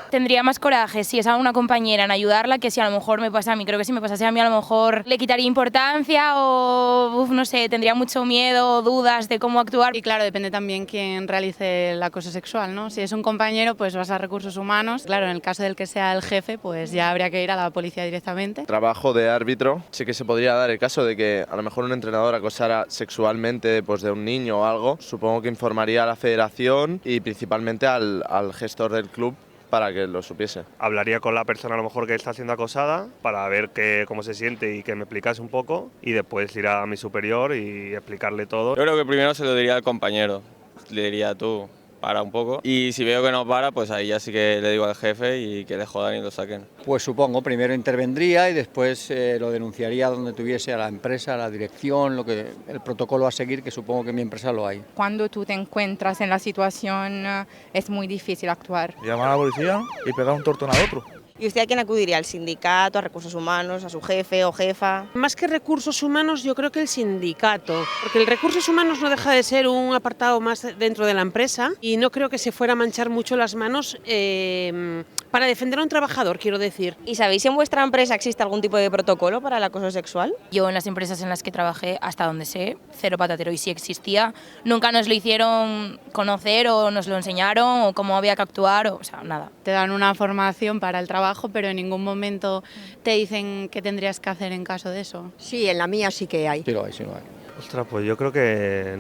G: Tendría más coraje si es a una compañera en ayudarla que si a lo mejor me pasa a mí. Creo que si me pasase a mí a lo mejor le quitaría importancia o no sé, tendría mucho miedo o dudas de cómo actuar.
P: Y claro, depende también quién realice el acoso sexual, ¿no? Si es un compañero, pues vas a recursos humanos. Claro, en el caso del que sea el jefe, pues ya habría que ir a la policía directamente.
Q: Trabajo de árbitro, sí que se podría dar el caso de que a lo mejor un entrenador acosara sexualmente pues, de un niño o algo. Supongo que informaría a la federación y principalmente al gestor del club para que lo supiese.
I: Hablaría con la persona a lo mejor que está siendo acosada para ver cómo se siente y que me explicase un poco y después ir a mi superior y explicarle todo.
R: Yo creo que primero se lo diría al compañero, le diría tú, para un poco, y si veo que no para, pues ahí ya sí que le digo al jefe y que le jodan y lo saquen.
J: Pues supongo, primero intervendría y después lo denunciaría donde tuviese a la empresa, a la dirección, el protocolo a seguir, que supongo que en mi empresa lo hay.
K: Cuando tú te encuentras en la situación es muy difícil actuar.
L: Llamar a la policía y pegar un tortón al otro.
E: ¿Y usted a quién acudiría? ¿Al sindicato, a recursos humanos, a su jefe o jefa?
S: Más que recursos humanos, yo creo que el sindicato, porque el recursos humanos no deja de ser un apartado más dentro de la empresa y no creo que se fuera a manchar mucho las manos para defender a un trabajador, quiero decir.
E: ¿Y sabéis si en vuestra empresa existe algún tipo de protocolo para el acoso sexual?
G: Yo en las empresas en las que trabajé, hasta donde sé, cero patatero, y si existía, nunca nos lo hicieron conocer o nos lo enseñaron o cómo había que actuar, o sea, nada.
P: Te dan una formación para el trabajo, pero en ningún momento te dicen qué tendrías que hacer en caso de eso.
H: Sí, en la mía sí que hay.
J: Sí lo hay, sí lo hay.
I: Ostras, pues yo creo que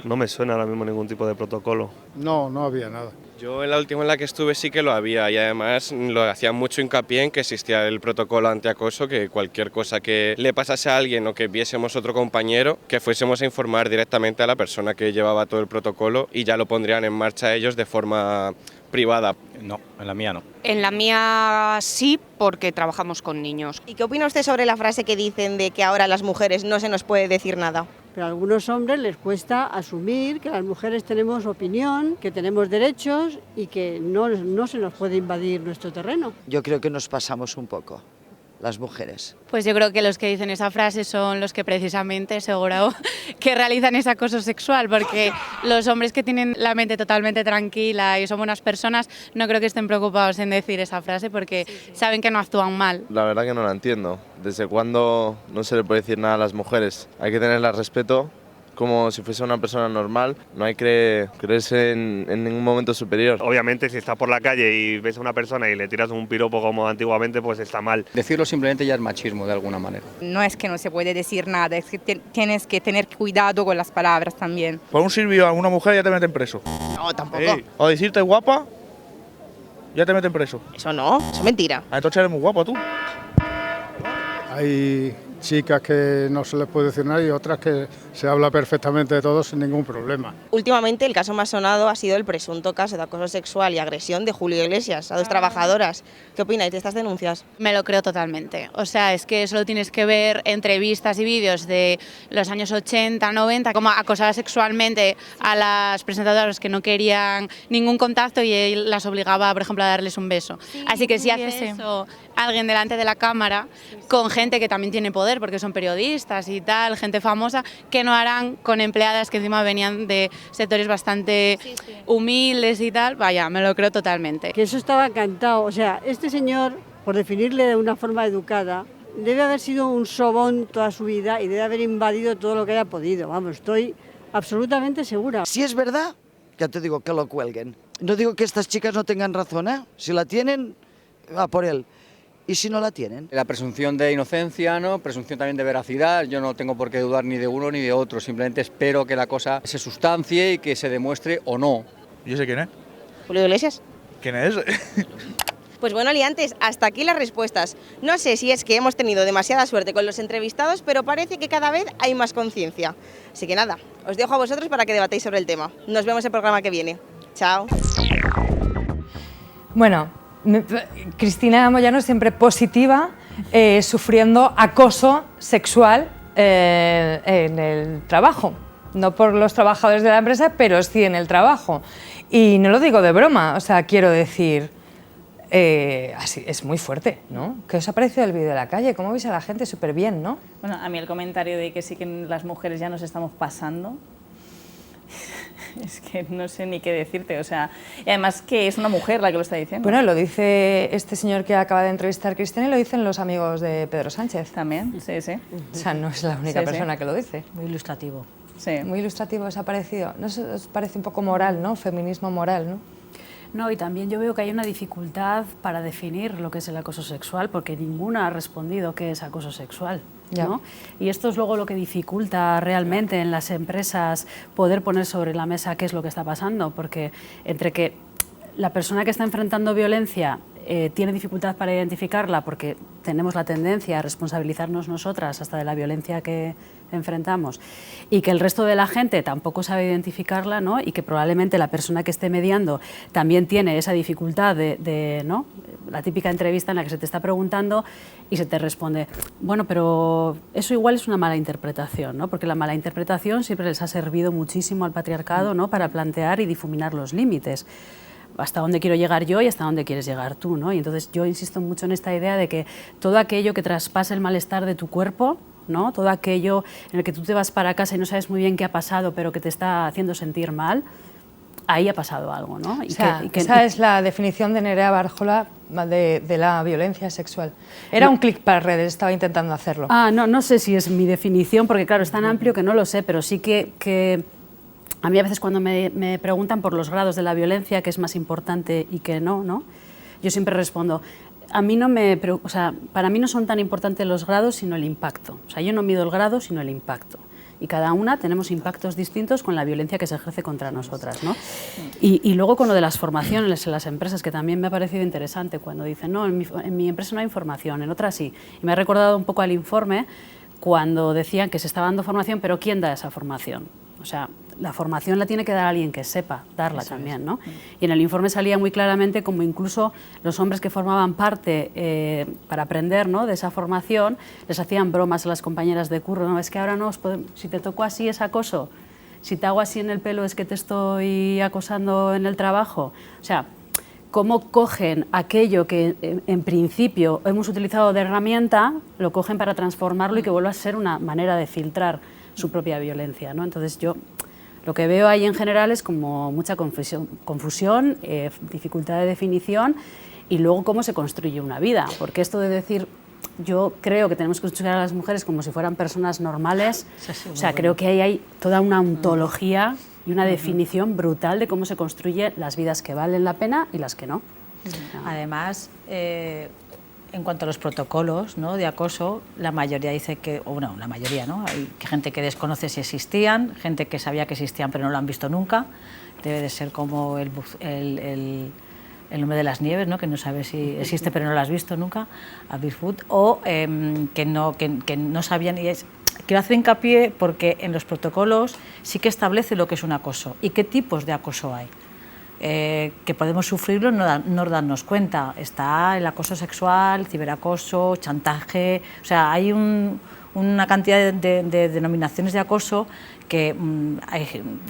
I: no me suena ahora mismo ningún tipo de protocolo.
L: No había nada.
T: Yo en la última en la que estuve sí que lo había y además lo hacían mucho hincapié en que existía el protocolo antiacoso, que cualquier cosa que le pasase a alguien o que viésemos otro compañero, que fuésemos a informar directamente a la persona que llevaba todo el protocolo y ya lo pondrían en marcha ellos de forma privada.
U: No, en la mía no.
M: En la mía sí, porque trabajamos con niños.
E: ¿Y qué opina usted sobre la frase que dicen de que ahora a las mujeres no se nos puede decir nada?
H: Pero a algunos hombres les cuesta asumir que las mujeres tenemos opinión, que tenemos derechos y que no se nos puede invadir nuestro terreno.
O: Yo creo que nos pasamos un poco, las mujeres.
P: Pues yo creo que los que dicen esa frase son los que precisamente seguro que realizan ese acoso sexual, porque los hombres que tienen la mente totalmente tranquila y son buenas personas no creo que estén preocupados en decir esa frase porque saben que no actúan mal.
Q: La verdad que no la entiendo. ¿Desde cuándo no se le puede decir nada a las mujeres? Hay que tenerlas respeto como si fuese una persona normal, no hay que creerse en ningún momento superior.
I: Obviamente si estás por la calle y ves a una persona y le tiras un piropo como antiguamente, pues está mal.
J: Decirlo simplemente ya es machismo de alguna manera.
K: No es que no se puede decir nada, es que tienes que tener cuidado con las palabras también.
L: Por un silbido a una mujer ya te meten preso.
E: No, tampoco.
L: O decirte guapa, ya te meten preso.
E: Eso no, eso es mentira.
L: Entonces eres muy guapo tú.
V: Hay chicas que no se les puede decir nada y otras que se habla perfectamente de todo sin ningún problema.
E: Últimamente el caso más sonado ha sido el presunto caso de acoso sexual y agresión de Julio Iglesias a 2 trabajadoras. ¿Qué opináis de estas denuncias?
P: Me lo creo totalmente. O sea, es que solo tienes que ver entrevistas y vídeos de los años 80, 90, como acosaba sexualmente a las presentadoras que no querían ningún contacto y él las obligaba, por ejemplo, a darles un beso. Así que si hace eso alguien delante de la cámara, con gente que también tiene poder, porque son periodistas y tal, gente famosa, que no harán con empleadas que encima venían de sectores bastante humildes y tal. Vaya, me lo creo totalmente.
H: Que eso estaba cantado. O sea, este señor, por definirle de una forma educada, debe haber sido un sobón toda su vida y debe haber invadido todo lo que haya podido. Vamos, estoy absolutamente segura.
O: Si es verdad, ya te digo que lo cuelguen. No digo que estas chicas no tengan razón, ¿eh? Si la tienen, va por él. ¿Y si no la tienen?
J: La presunción de inocencia, ¿no? Presunción también de veracidad. Yo no tengo por qué dudar ni de uno ni de otro. Simplemente espero que la cosa se sustancie y que se demuestre o no.
L: ¿Y ese quién es?
E: ¿Julio Iglesias?
L: ¿Quién es?
E: Pues bueno, liantes, hasta aquí las respuestas. No sé si es que hemos tenido demasiada suerte con los entrevistados, pero parece que cada vez hay más conciencia. Así que nada, os dejo a vosotros para que debatáis sobre el tema. Nos vemos el programa que viene. Chao.
A: Bueno, Cristina Moyano siempre positiva, sufriendo acoso sexual en el trabajo. No por los trabajadores de la empresa, pero sí en el trabajo. Y no lo digo de broma, o sea, quiero decir, así es muy fuerte, ¿no? ¿Qué os ha parecido el vídeo de la calle? ¿Cómo veis a la gente? Súper bien, ¿no?
D: Bueno, a mí el comentario de que sí que las mujeres ya nos estamos pasando, es que no sé ni qué decirte, o sea, y además que es una mujer la que lo está diciendo.
A: Bueno, lo dice este señor que acaba de entrevistar a Cristina y lo dicen los amigos de Pedro Sánchez.
D: También, sí, sí.
A: O sea, no es la única persona que lo dice.
F: Muy ilustrativo.
D: Sí.
A: Muy ilustrativo os ha parecido. ¿No os parece un poco moral, no? Feminismo moral, ¿no?
C: No, y también yo veo que hay una dificultad para definir lo que es el acoso sexual, porque ninguna ha respondido qué es acoso sexual, ¿no? Y esto es luego lo que dificulta realmente en las empresas poder poner sobre la mesa qué es lo que está pasando, porque entre que la persona que está enfrentando violencia tiene dificultad para identificarla porque tenemos la tendencia a responsabilizarnos nosotras hasta de la violencia que enfrentamos y que el resto de la gente tampoco sabe identificarla, ¿no? Y que probablemente la persona que esté mediando también tiene esa dificultad de ¿no? La típica entrevista en la que se te está preguntando y se te responde, bueno, pero eso igual es una mala interpretación, ¿no? Porque la mala interpretación siempre les ha servido muchísimo al patriarcado, ¿no? Para plantear y difuminar los límites. Hasta dónde quiero llegar yo y hasta dónde quieres llegar tú, ¿no? Y entonces yo insisto mucho en esta idea de que todo aquello que traspase el malestar de tu cuerpo, ¿no? Todo aquello en el que tú te vas para casa y no sabes muy bien qué ha pasado, pero que te está haciendo sentir mal, ahí ha pasado algo, ¿no?
A: Esa es la definición de Nerea Barjola de la violencia sexual. Era un clic para redes, estaba intentando hacerlo.
C: No sé si es mi definición, porque claro, es tan amplio que no lo sé, pero sí que a mí a veces cuando me preguntan por los grados de la violencia, qué es más importante y qué no, ¿no? Yo siempre respondo, para mí no son tan importantes los grados, sino el impacto. O sea, yo no mido el grado, sino el impacto. y cada una tenemos impactos distintos con la violencia que se ejerce contra nosotras, ¿no? Y luego con lo de las formaciones en las empresas, que también me ha parecido interesante cuando dicen, no, en mi empresa no hay formación, en otra sí. Y me ha recordado un poco al informe cuando decían que se estaba dando formación, pero ¿quién da esa formación? O sea, la formación la tiene que dar alguien que sepa darla también, ¿no? Y en el informe salía muy claramente como incluso los hombres que formaban parte para aprender, ¿no?, de esa formación, les hacían bromas a las compañeras de curro, ¿no? Es que ahora no, si te tocó así es acoso, si te hago así en el pelo es que te estoy acosando en el trabajo. O sea, cómo cogen aquello que en principio hemos utilizado de herramienta, lo cogen para transformarlo y que vuelva a ser una manera de filtrar su propia violencia, ¿no? Entonces yo lo que veo ahí en general es como mucha confusión, dificultad de definición y luego cómo se construye una vida, porque esto de decir, yo creo que tenemos que construir a las mujeres como si fueran personas normales, o sea, creo que ahí hay toda una ontología y una definición brutal de cómo se construyen las vidas que valen la pena y las que no.
F: Además, en cuanto a los protocolos, ¿no?, de acoso, la mayoría dice que, o bueno, la mayoría, ¿no?, hay gente que desconoce si existían, gente que sabía que existían pero no lo han visto nunca, debe de ser como el hombre de las nieves, ¿no?, que no sabe si existe pero no lo has visto nunca, a Bigfoot, o que no sabían. Y quiero hacer hincapié porque en los protocolos sí que establece lo que es un acoso y qué tipos de acoso hay. Que podemos sufrirlo, no darnos cuenta. Está el acoso sexual, ciberacoso, chantaje, o sea, hay una cantidad de denominaciones de acoso que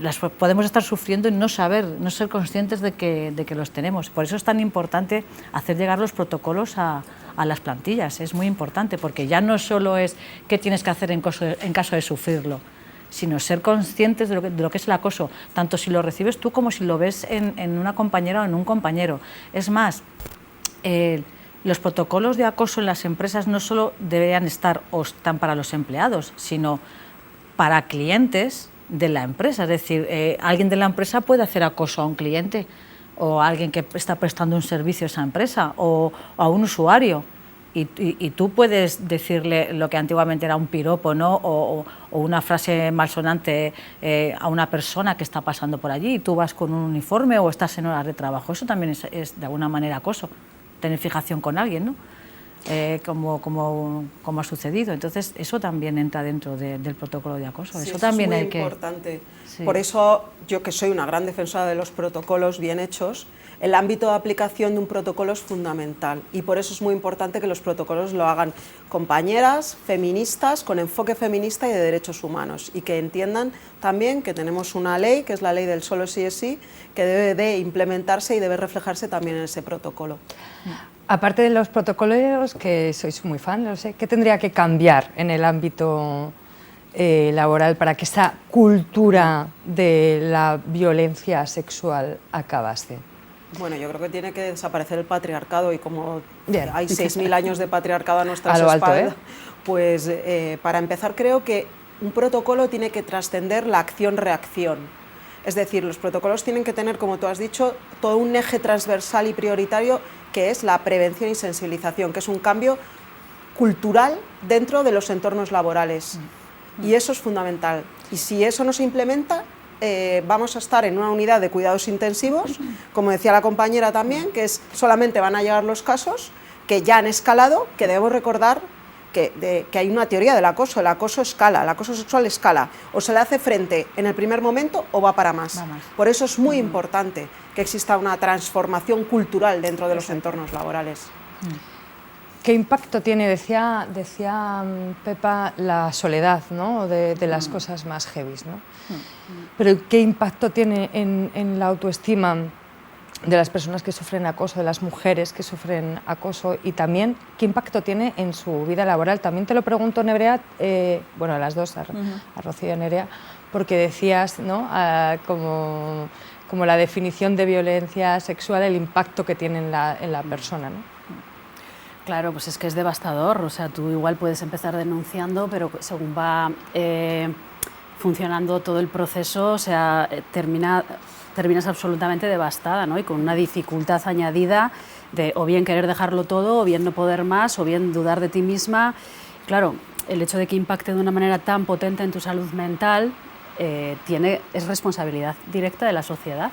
F: las podemos estar sufriendo y no ser conscientes de que los tenemos. Por eso es tan importante hacer llegar los protocolos a las plantillas, es muy importante, porque ya no solo es qué tienes que hacer en caso de sufrirlo, sino ser conscientes de lo que es el acoso, tanto si lo recibes tú como si lo ves en una compañera o en un compañero. Es más, los protocolos de acoso en las empresas no solo deberían estar o están para los empleados, sino para clientes de la empresa. Es decir, alguien de la empresa puede hacer acoso a un cliente o a alguien que está prestando un servicio a esa empresa o a un usuario. Y tú puedes decirle lo que antiguamente era un piropo, ¿no?, o una frase malsonante a una persona que está pasando por allí, y tú vas con un uniforme o estás en horas de trabajo. Eso también es de alguna manera acoso, tener fijación con alguien, ¿no?, como ha sucedido. Entonces eso también entra dentro del protocolo de acoso.
B: Sí,
F: eso también
B: es muy
F: hay que...
B: importante.
F: Sí.
B: Por eso yo, que soy una gran defensora de los protocolos bien hechos, el ámbito de aplicación de un protocolo es fundamental, y por eso es muy importante que los protocolos lo hagan compañeras feministas con enfoque feminista y de derechos humanos, y que entiendan también que tenemos una ley, que es la ley del solo sí es sí, que debe de implementarse y debe reflejarse también en ese protocolo.
A: Aparte de los protocolos, que sois muy fan, no sé, ¿qué tendría que cambiar en el ámbito laboral para que esa cultura de la violencia sexual acabase?
B: Bueno, yo creo que tiene que desaparecer el patriarcado, y como
A: Bien.
B: hay 6.000 años de patriarcado a nuestras
A: A lo alto,
B: espaldas, pues para empezar creo que un protocolo tiene que trascender la acción-reacción. Es decir, los protocolos tienen que tener, como tú has dicho, todo un eje transversal y prioritario, que es la prevención y sensibilización, que es un cambio cultural dentro de los entornos laborales. Y eso es fundamental. Y si eso no se implementa, vamos a estar en una unidad de cuidados intensivos, como decía la compañera también, que solamente van a llegar los casos que ya han escalado, que debemos recordar que hay una teoría del acoso. El acoso escala, el acoso sexual escala, o se le hace frente en el primer momento o va para más. Por eso es muy importante que exista una transformación cultural dentro de los entornos laborales.
A: ¿Qué impacto tiene, decía Pepa, la soledad, ¿no?, de las cosas más heavies, ¿no? Pero ¿qué impacto tiene en la autoestima de las personas que sufren acoso, de las mujeres que sufren acoso, y también qué impacto tiene en su vida laboral? También te lo pregunto, Nerea, bueno, a las dos, a Rocío y a Nerea, porque decías, ¿no?, como la definición de violencia sexual, el impacto que tiene en la persona, ¿no?
C: Claro, pues es que es devastador. O sea, tú igual puedes empezar denunciando, pero según va funcionando todo el proceso, o sea, terminas absolutamente devastada, ¿no? Y con una dificultad añadida de o bien querer dejarlo todo, o bien no poder más, o bien dudar de ti misma. Claro, el hecho de que impacte de una manera tan potente en tu salud mental es responsabilidad directa de la sociedad,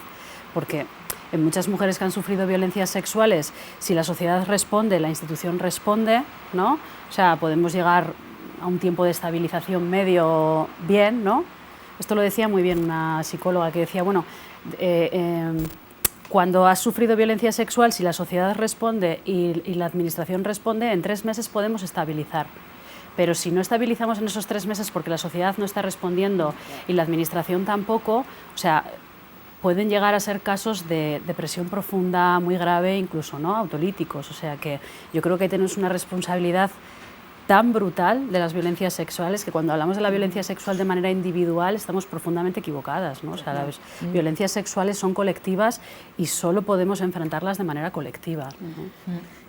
C: porque en muchas mujeres que han sufrido violencias sexuales, si la sociedad responde, la institución responde, ¿no? O sea, podemos llegar a un tiempo de estabilización medio bien, ¿no? Esto lo decía muy bien una psicóloga que decía, bueno, cuando has sufrido violencia sexual, si la sociedad responde y la administración responde, en 3 meses podemos estabilizar. Pero si no estabilizamos en esos 3 meses porque la sociedad no está respondiendo y la administración tampoco, o sea, pueden llegar a ser casos de depresión profunda, muy grave, incluso, ¿no?, autolíticos. O sea que yo creo que tenemos una responsabilidad tan brutal de las violencias sexuales que cuando hablamos de la violencia sexual de manera individual estamos profundamente equivocadas, ¿no? O sea, las violencias sexuales son colectivas y solo podemos enfrentarlas de manera colectiva.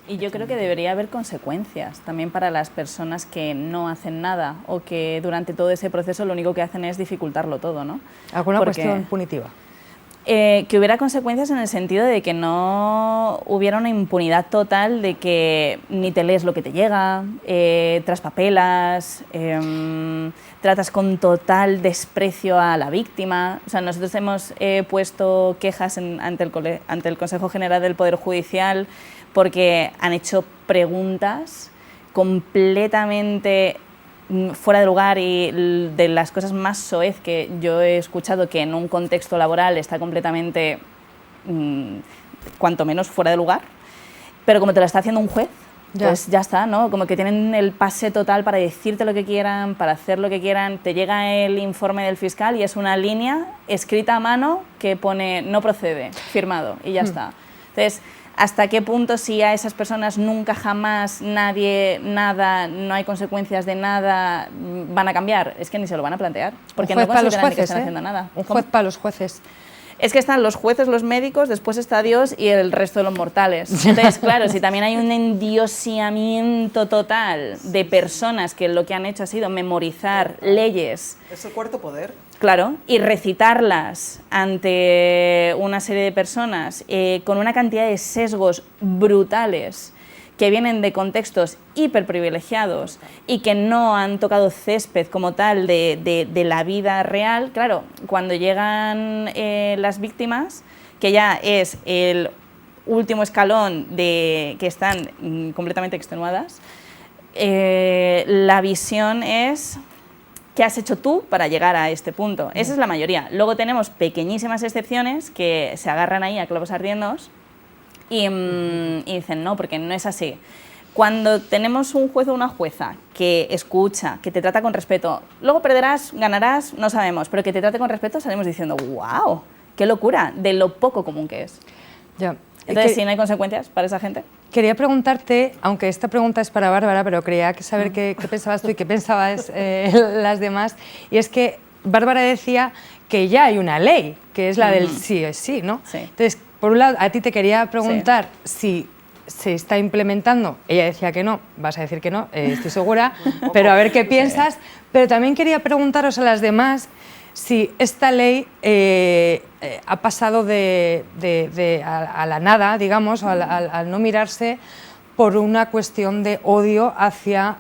D: Y yo creo que debería haber consecuencias también para las personas que no hacen nada o que durante todo ese proceso lo único que hacen es dificultarlo todo, ¿no?
A: ¿Alguna cuestión punitiva?
D: Que hubiera consecuencias en el sentido de que no hubiera una impunidad total de que ni te lees lo que te llega, traspapelas, tratas con total desprecio a la víctima. O sea, nosotros hemos puesto quejas ante el Consejo General del Poder Judicial porque han hecho preguntas completamente fuera de lugar y de las cosas más soez que yo he escuchado, que en un contexto laboral está completamente, cuanto menos, fuera de lugar, pero como te lo está haciendo un juez, pues ya está, ¿no? Como que tienen el pase total para decirte lo que quieran, para hacer lo que quieran. Te llega el informe del fiscal y es una línea escrita a mano que pone no procede, firmado, y ya está. Entonces, ¿hasta qué punto, si a esas personas nunca jamás nadie, nada, no hay consecuencias de nada, van a cambiar? Es que ni se lo van a plantear, porque no consideran que están haciendo nada.
A: Un juez para los jueces.
D: Es que están los jueces, los médicos, después está Dios y el resto de los mortales. Entonces, claro, si también hay un endiosamiento total de personas que lo que han hecho ha sido memorizar leyes.
B: Es el cuarto poder.
D: Claro, y recitarlas ante una serie de personas con una cantidad de sesgos brutales que vienen de contextos hiperprivilegiados y que no han tocado césped como tal de la vida real. Claro, cuando llegan las víctimas, que ya es el último escalón de que están completamente extenuadas, la visión es: ¿qué has hecho tú para llegar a este punto? Esa es la mayoría. Luego tenemos pequeñísimas excepciones que se agarran ahí a clavos ardiendos y dicen no, porque no es así. Cuando tenemos un juez o una jueza que escucha, que te trata con respeto, luego perderás, ganarás, no sabemos, pero que te trate con respeto, salimos diciendo ¡wow! ¡Qué locura! De lo poco común que es.
A: Ya.
D: Entonces, si no hay consecuencias para esa gente.
A: Quería preguntarte, aunque esta pregunta es para Bárbara, pero quería saber qué pensabas tú y qué pensabas las demás. Y es que Bárbara decía que ya hay una ley, que es la del sí es sí, ¿no?
D: Sí.
A: Entonces, por un lado, a ti te quería preguntar si se está implementando. Ella decía que no, vas a decir que no, estoy segura, pero a ver qué piensas. Sí. Pero también quería preguntaros a las demás si esta ley ha pasado a la nada, digamos, al no mirarse por una cuestión de odio hacia,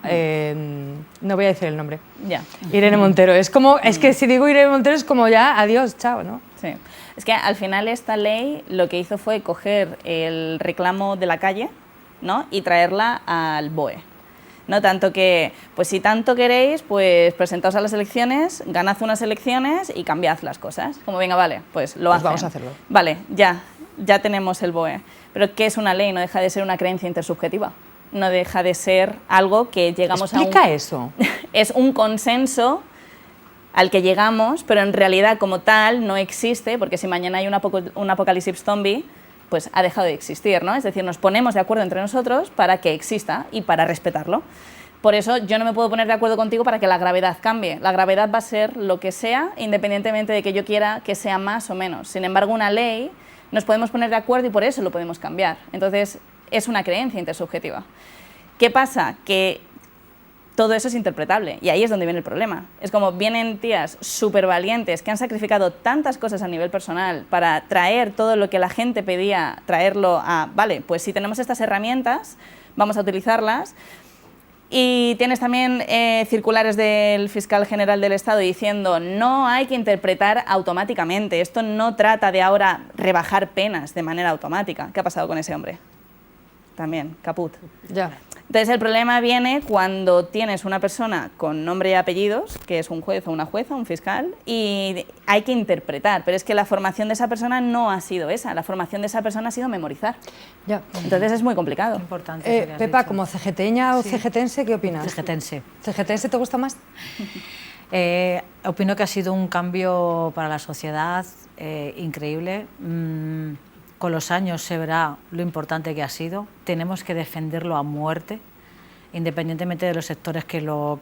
A: no voy a decir el nombre,
D: ya.
A: Irene Montero. Es que si digo Irene Montero es como ya, adiós, chao, ¿no?
D: Sí. Es que al final esta ley lo que hizo fue coger el reclamo de la calle, ¿no?, y traerla al BOE. No tanto que, pues si tanto queréis, pues presentaos a las elecciones, ganad unas elecciones y cambiad las cosas. Como venga, vale, pues lo hacen.
A: Vamos a hacerlo.
D: Vale, ya tenemos el BOE. Pero ¿qué es una ley? No deja de ser una creencia intersubjetiva. No deja de ser algo que llegamos a un...
A: ¿Explica eso?
D: Es un consenso al que llegamos, pero en realidad como tal no existe, porque si mañana hay un apocalipsis zombie, pues ha dejado de existir, ¿no? Es decir, nos ponemos de acuerdo entre nosotros para que exista y para respetarlo. Por eso yo no me puedo poner de acuerdo contigo para que la gravedad cambie. La gravedad va a ser lo que sea, independientemente de que yo quiera que sea más o menos. Sin embargo, una ley nos podemos poner de acuerdo y por eso lo podemos cambiar. Entonces, es una creencia intersubjetiva. ¿Qué pasa? Que todo eso es interpretable y ahí es donde viene el problema. Es como vienen tías súper valientes que han sacrificado tantas cosas a nivel personal para traer todo lo que la gente pedía, traerlo a, vale, pues si tenemos estas herramientas, vamos a utilizarlas, Y tienes también circulares del fiscal general del Estado diciendo no hay que interpretar automáticamente, esto no trata de ahora rebajar penas de manera automática. ¿Qué ha pasado con ese hombre? También, caput.
A: Ya.
D: Entonces el problema viene cuando tienes una persona con nombre y apellidos, que es un juez o una jueza, un fiscal, y hay que interpretar, pero es que la formación de esa persona no ha sido esa, la formación de esa persona ha sido memorizar.
A: Ya.
D: Entonces es muy complicado.
F: Importante.
A: Pepa, como cegeteña o cegetense, ¿qué opinas?
F: Cegetense.
A: ¿Cegetense te gusta más?
F: Opino que ha sido un cambio para la sociedad increíble. Con los años se verá lo importante que ha sido. Tenemos que defenderlo a muerte, independientemente de los sectores que lo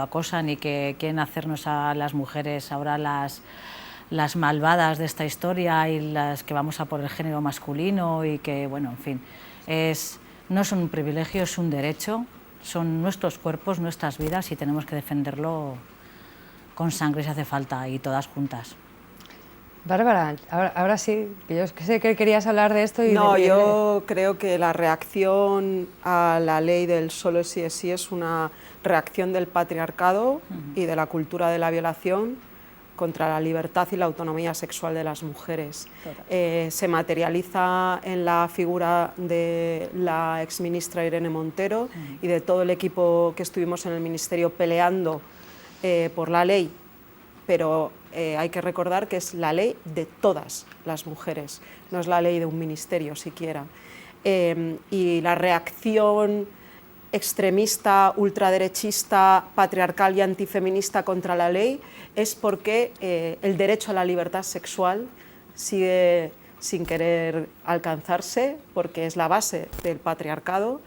F: acosan y que quieren hacernos a las mujeres ahora las malvadas de esta historia y las que vamos a por el género masculino y que, bueno, en fin, no son un privilegio, es un derecho, son nuestros cuerpos, nuestras vidas y tenemos que defenderlo con sangre si hace falta y todas juntas.
A: Bárbara, ahora sí, que yo sé que querías hablar de esto.
B: No, yo creo que la reacción a la ley del solo sí es sí es una reacción del patriarcado y de la cultura de la violación contra la libertad y la autonomía sexual de las mujeres. Se materializa en la figura de la exministra Irene Montero y de todo el equipo que estuvimos en el Ministerio peleando por la ley, pero hay que recordar que es la ley de todas las mujeres, no es la ley de un ministerio siquiera. Y la reacción extremista, ultraderechista, patriarcal y antifeminista contra la ley es porque el derecho a la libertad sexual sigue sin querer alcanzarse, porque es la base del patriarcado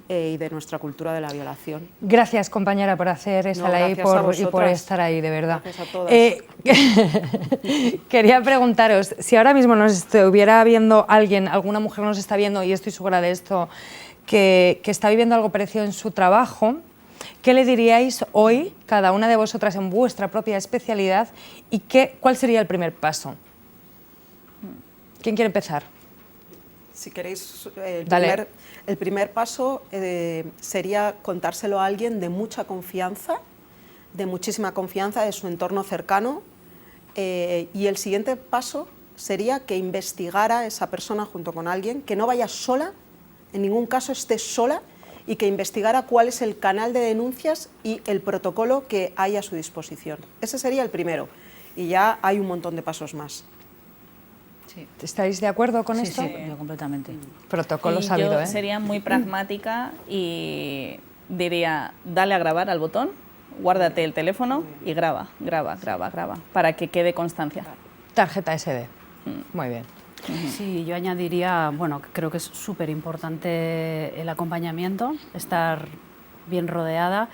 B: y de nuestra cultura de la violación.
A: Gracias, compañera, por hacer esta ley y por estar ahí, de verdad.
B: Gracias a todas.
A: Quería preguntaros, si ahora mismo nos estuviera viendo alguien, alguna mujer nos está viendo, y estoy segura de esto, que está viviendo algo parecido en su trabajo, ¿qué le diríais hoy, cada una de vosotras en vuestra propia especialidad, y cuál sería el primer paso? ¿Quién quiere empezar?
B: Si queréis, el
A: Dale.
B: primer paso sería contárselo a alguien de mucha confianza, de muchísima confianza de su entorno cercano, y el siguiente paso sería que investigara esa persona junto con alguien, que no vaya sola, en ningún caso esté sola, y que investigara cuál es el canal de denuncias y el protocolo que hay a su disposición. Ese sería el primero, y ya hay un montón de pasos más.
F: Sí.
A: ¿Estáis de acuerdo con esto?
F: Sí, yo completamente.
A: Protocolo
D: Y
A: sabido,
D: yo sería muy pragmática y diría, dale a grabar al botón, guárdate el teléfono y graba, para que quede constancia.
A: Tarjeta SD. Muy bien.
C: Sí, yo añadiría, bueno, creo que es súper importante el acompañamiento, estar bien rodeada.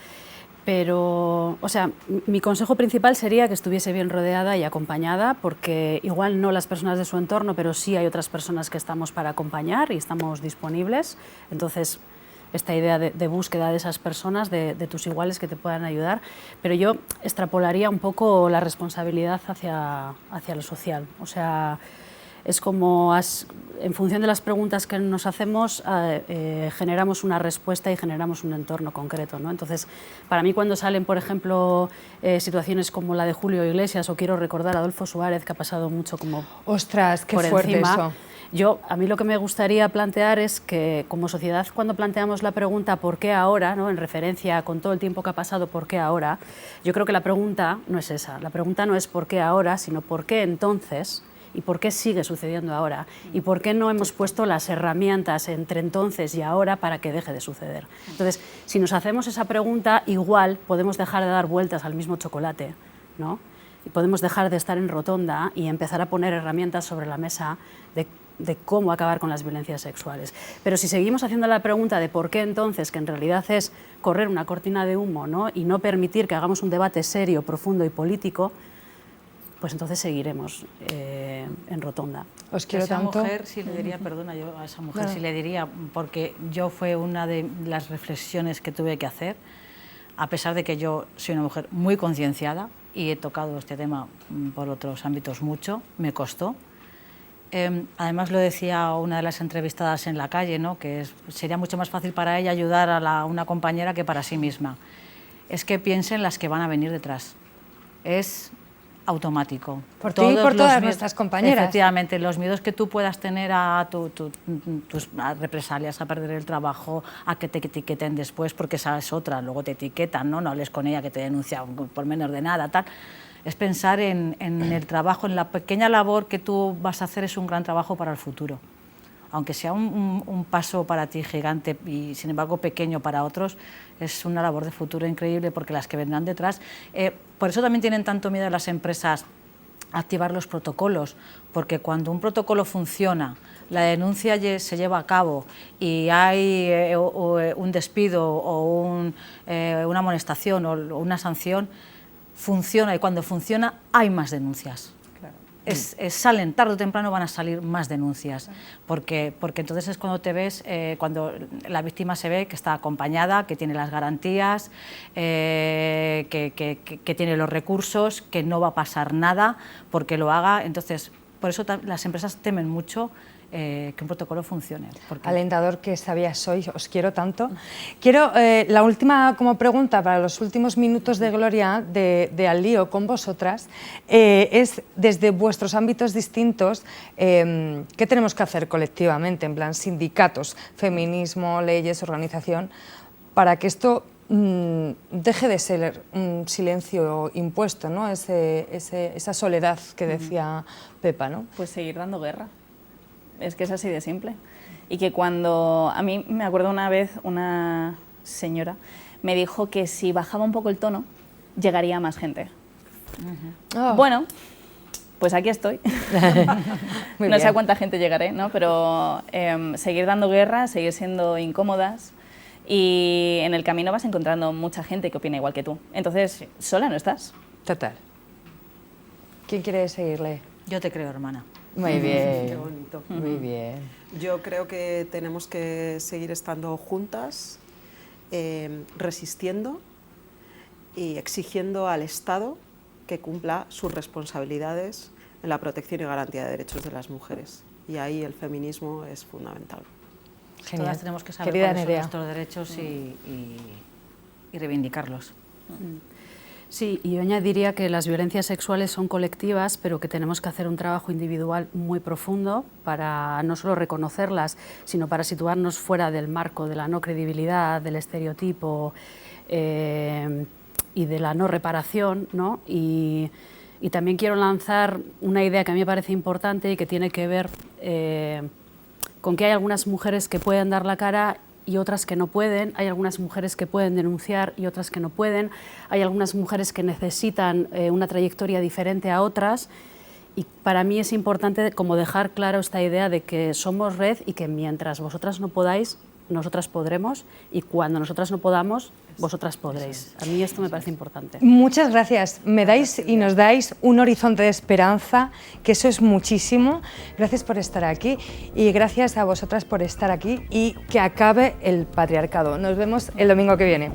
C: Pero, o sea, mi consejo principal sería que estuviese bien rodeada y acompañada, porque igual no las personas de su entorno, pero sí hay otras personas que estamos para acompañar y estamos disponibles. Entonces, esta idea de búsqueda de esas personas, de tus iguales que te puedan ayudar, pero yo extrapolaría un poco la responsabilidad hacia lo social. O sea, es como, en función de las preguntas que nos hacemos, generamos una respuesta y generamos un entorno concreto, ¿no? Entonces, para mí cuando salen, por ejemplo, situaciones como la de Julio Iglesias, o quiero recordar a Adolfo Suárez, que ha pasado mucho como
A: ¡ostras, qué
C: por
A: fuerte
C: encima,
A: eso!
C: A mí lo que me gustaría plantear es que como sociedad, cuando planteamos la pregunta ¿por qué ahora?, ¿no?, en referencia con todo el tiempo que ha pasado, ¿por qué ahora?, yo creo que la pregunta no es esa. La pregunta no es ¿por qué ahora?, sino ¿por qué entonces?, y por qué sigue sucediendo ahora, y por qué no hemos puesto las herramientas entre entonces y ahora para que deje de suceder. Entonces, si nos hacemos esa pregunta, igual podemos dejar de dar vueltas al mismo chocolate, ¿no? Y podemos dejar de estar en rotonda y empezar a poner herramientas sobre la mesa de cómo acabar con las violencias sexuales. Pero si seguimos haciendo la pregunta de por qué entonces, que en realidad es correr una cortina de humo, ¿no?, y no permitir que hagamos un debate serio, profundo y político, pues entonces seguiremos en rotonda.
A: Os quiero
F: esa
A: tanto.
F: Mujer, sí le diría, perdona, yo a esa mujer sí le diría, porque yo fue una de las reflexiones que tuve que hacer, a pesar de que yo soy una mujer muy concienciada y he tocado este tema por otros ámbitos mucho, me costó, Además lo decía una de las entrevistadas en la calle, ¿no? Que sería mucho más fácil para ella ayudar a una compañera que para sí misma. Es que piensen las que van a venir detrás. Es automático.
A: Por ti y por todas nuestras compañeras.
F: Efectivamente, los miedos que tú puedas tener a tus represalias, a perder el trabajo, a que te etiqueten después, porque esa es otra, luego te etiquetan, no hables con ella que te denuncia por menos de nada, tal. Es pensar en el trabajo, en la pequeña labor que tú vas a hacer, es un gran trabajo para el futuro. Aunque sea un paso para ti gigante y sin embargo pequeño para otros, es una labor de futuro increíble, porque las que vendrán detrás, por eso también tienen tanto miedo las empresas a activar los protocolos, porque cuando un protocolo funciona, la denuncia se lleva a cabo y hay un despido o una amonestación o una sanción, funciona, y cuando funciona hay más denuncias. Salen, tarde o temprano van a salir más denuncias, porque entonces es cuando te ves, cuando la víctima se ve que está acompañada, que tiene las garantías, que tiene los recursos, que no va a pasar nada porque lo haga. Entonces, por eso las empresas temen mucho que un protocolo funcione.
A: Alentador que sabía soy, os quiero tanto. Quiero la última como pregunta para los últimos minutos de gloria de Al Lío con vosotras, es desde vuestros ámbitos distintos, ¿qué tenemos que hacer colectivamente, en plan sindicatos, feminismo, leyes, organización, para que esto deje de ser un silencio impuesto, ¿no? Esa soledad que decía Pepa, ¿no?
D: Pues seguir dando guerra. Es que es así de simple. Y que cuando, a mí me acuerdo una vez, una señora me dijo que si bajaba un poco el tono, llegaría más gente. Bueno, pues aquí estoy. No sé a cuánta gente llegaré, ¿no? Pero seguir dando guerra, seguir siendo incómodas, y en el camino vas encontrando mucha gente que opina igual que tú. Entonces, sola no estás.
A: Total. ¿Quién quiere seguirle?
F: Yo te creo, hermana.
A: Muy bien.
B: Qué bonito.
A: Muy bien.
B: Yo creo que tenemos que seguir estando juntas, resistiendo y exigiendo al Estado que cumpla sus responsabilidades en la protección y garantía de derechos de las mujeres. Y ahí el feminismo es fundamental.
F: Genial. Todas tenemos que saber cuáles son nuestros derechos y reivindicarlos.
C: Sí, y yo añadiría que las violencias sexuales son colectivas, pero que tenemos que hacer un trabajo individual muy profundo para no solo reconocerlas, sino para situarnos fuera del marco de la no credibilidad, del estereotipo y de la no reparación, ¿no? Y también quiero lanzar una idea que a mí me parece importante y que tiene que ver con que hay algunas mujeres que pueden dar la cara y otras que no pueden, hay algunas mujeres que pueden denunciar y otras que no pueden, hay algunas mujeres que necesitan una trayectoria diferente a otras, y para mí es importante como dejar claro esta idea de que somos red y que mientras vosotras no podáis, nosotras podremos, y cuando nosotras no podamos, vosotras podréis. A mí esto me parece importante.
A: Muchas gracias. Me dais y nos dais un horizonte de esperanza, que eso es muchísimo. Gracias por estar aquí y gracias a vosotras por estar aquí, y que acabe el patriarcado. Nos vemos el domingo que viene.